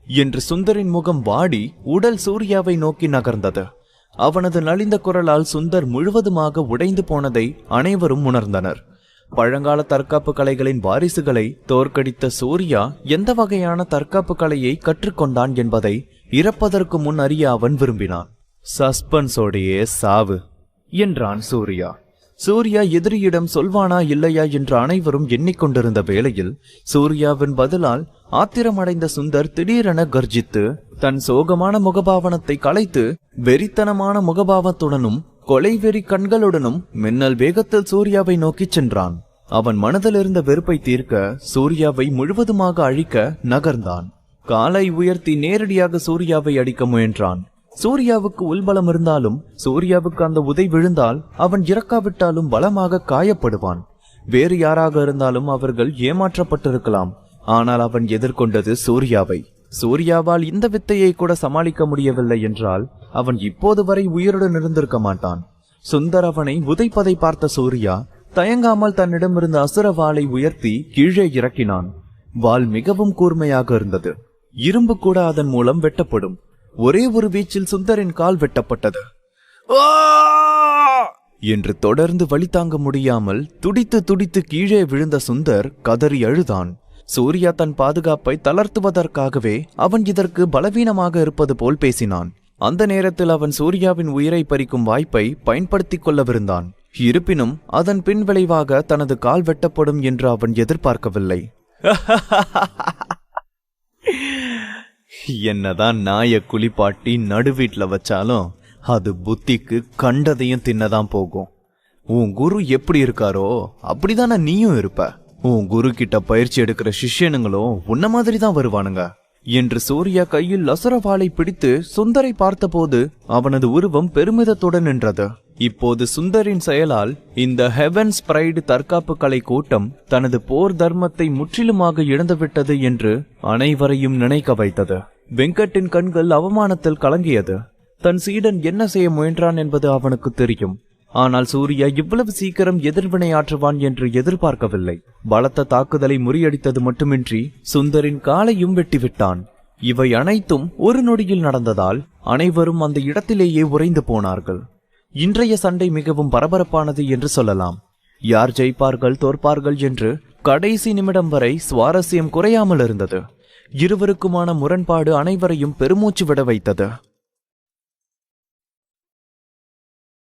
என்று சுந்தரின் முகம் வாடி உடல் சூர்யாவை நோக்கி நகர்ந்தது. அவனது நலிந்த குரலால் சுந்தர் முழுவதுமாக உடைந்து போனதை அனைவரும் உணர்ந்தனர். பழங்கால தற்காப்பு கலைகளின் வாரிசுகளை தோற்கடித்த சூர்யா எந்த வகையான தற்காப்பு கலையை கற்றுக்கொண்டான் என்பதை இறப்பதற்கு முன் அறிய அவன் விரும்பினான். சஸ்பென்ஸோடையே சாவு என்றான் சூர்யா. சூர்யா எதிரியிடம் சொல்வானா இல்லையா என்று அனைவரும் எண்ணிக்கொண்டிருந்த வேளையில் சூர்யாவின் பதிலால் ஆத்திரமடைந்த சுந்தர் திடீரென கர்ஜித்து தன் சோகமான முகபாவனத்தை கலைத்து வெறித்தனமான முகபாவத்துடனும் கொலைவெறி கண்களுடனும் மின்னல் வேகத்தில் சூர்யாவை நோக்கி சென்றான். அவன் மனதில் இருந்த வெறுப்பை தீர்க்க சூர்யாவை முழுவதுமாக அழிக்க நகர்ந்தான். காலை உயர்த்தி நேரடியாக சூர்யாவை அடிக்க முயன்றான். சூர்யாவுக்கு உள்பலம் இருந்தாலும் சூர்யாவுக்கு அந்த உதை விழுந்தால் அவன் இறக்காவிட்டாலும் பலமாக காயப்படுவான். வேறு யாராக இருந்தாலும் அவர்கள் ஏமாற்றப்பட்டிருக்கலாம். ஆனால் அவன் எதிர்கொண்டது சூர்யாவை. சூர்யாவால் இந்த வித்தையை கூட சமாளிக்க முடியவில்லை என்றால் அவன் இப்போது வரை உயிருடன் இருந்திருக்க மாட்டான். சுந்தர் அவனை உதைப்பதை பார்த்த சூர்யா தயங்காமல் தன்னிடமிருந்த அசுர வாளை உயர்த்தி கீழே இறக்கினான். வாள் மிகவும் கூர்மையாக இருந்தது. இரும்பு கூட அதன் மூலம் வெட்டப்படும். ஒரே ஒரு வீச்சில் சுந்தரின் கால் வெட்டப்பட்டது. என்று தொடர்ந்து வலி தாங்க முடியாமல் துடித்து துடித்து கீழே விழுந்த சுந்தர் கதறி அழுதான். சூர்யா தன் பாதுகாப்பை தளர்த்துவதற்காகவே அவன் இதற்கு பலவீனமாக இருப்பது போல் பேசினான். அந்த நேரத்தில் அவன் சூர்யாவின் உயிரை பறிக்கும் வாய்ப்பை பயன்படுத்திக் கொள்ளவிருந்தான். இருப்பினும் அதன் பின் விளைவாக தனது கால் வெட்டப்படும் என்று அவன் எதிர்பார்க்கவில்லை. என்னதான் நாய குளிப்பாட்டி நடுவீட்ல வச்சாலும் அது புத்திக்கு கண்டதையும் தின்னதான் போகும். உன் குரு எப்படி இருக்காரோ அப்படிதானே நீயும் இருப்ப. உன் குரு கிட்ட பயிற்சி எடுக்கிற சிஷ்யனுங்களும் உன்ன மாதிரி தான் வருவானுங்க என்று சூர்யா கையில் அசுரவாளை பிடித்து சுந்தரை பார்த்தபோது அவனது உருவம் பெருமிதத்துடன் நின்றது. இப்போது சுந்தரின் செயலால் இந்த ஹெவன்ஸ் பிரைடு தற்காப்பு கலை கூட்டம் தனது போர் தர்மத்தை முற்றிலுமாக இழந்துவிட்டது என்று அனைவரையும் நினைக்க வைத்தது. வெங்கட்டின் கண்கள் அவமானத்தில் கலங்கியது. தன் சீடன் என்ன செய்ய முயன்றான் என்பது அவனுக்கு தெரியும். ஆனால் சூர்யா இவ்வளவு சீக்கிரம் எதிர்வினையாற்றுவான் என்று எதிர்பார்க்கவில்லை. பலத்த தாக்குதலை முறியடித்தது மட்டுமின்றி சுந்தரின் காலையும் வெட்டிவிட்டான். இவை அனைத்தும் ஒரு நொடியில் நடந்ததால் அனைவரும் அந்த இடத்திலேயே உறைந்து போனார்கள். இன்றைய சண்டை மிகவும் பரபரப்பானது என்று சொல்லலாம். யார் ஜெயிப்பார்கள் தோற்பார்கள் என்று கடைசி நிமிடம் வரை சுவாரஸ்யம் குறையாமல் இருந்தது. இருவருக்குமான முரண்பாடு அனைவரையும் பெருமூச்சு விட வைத்தது.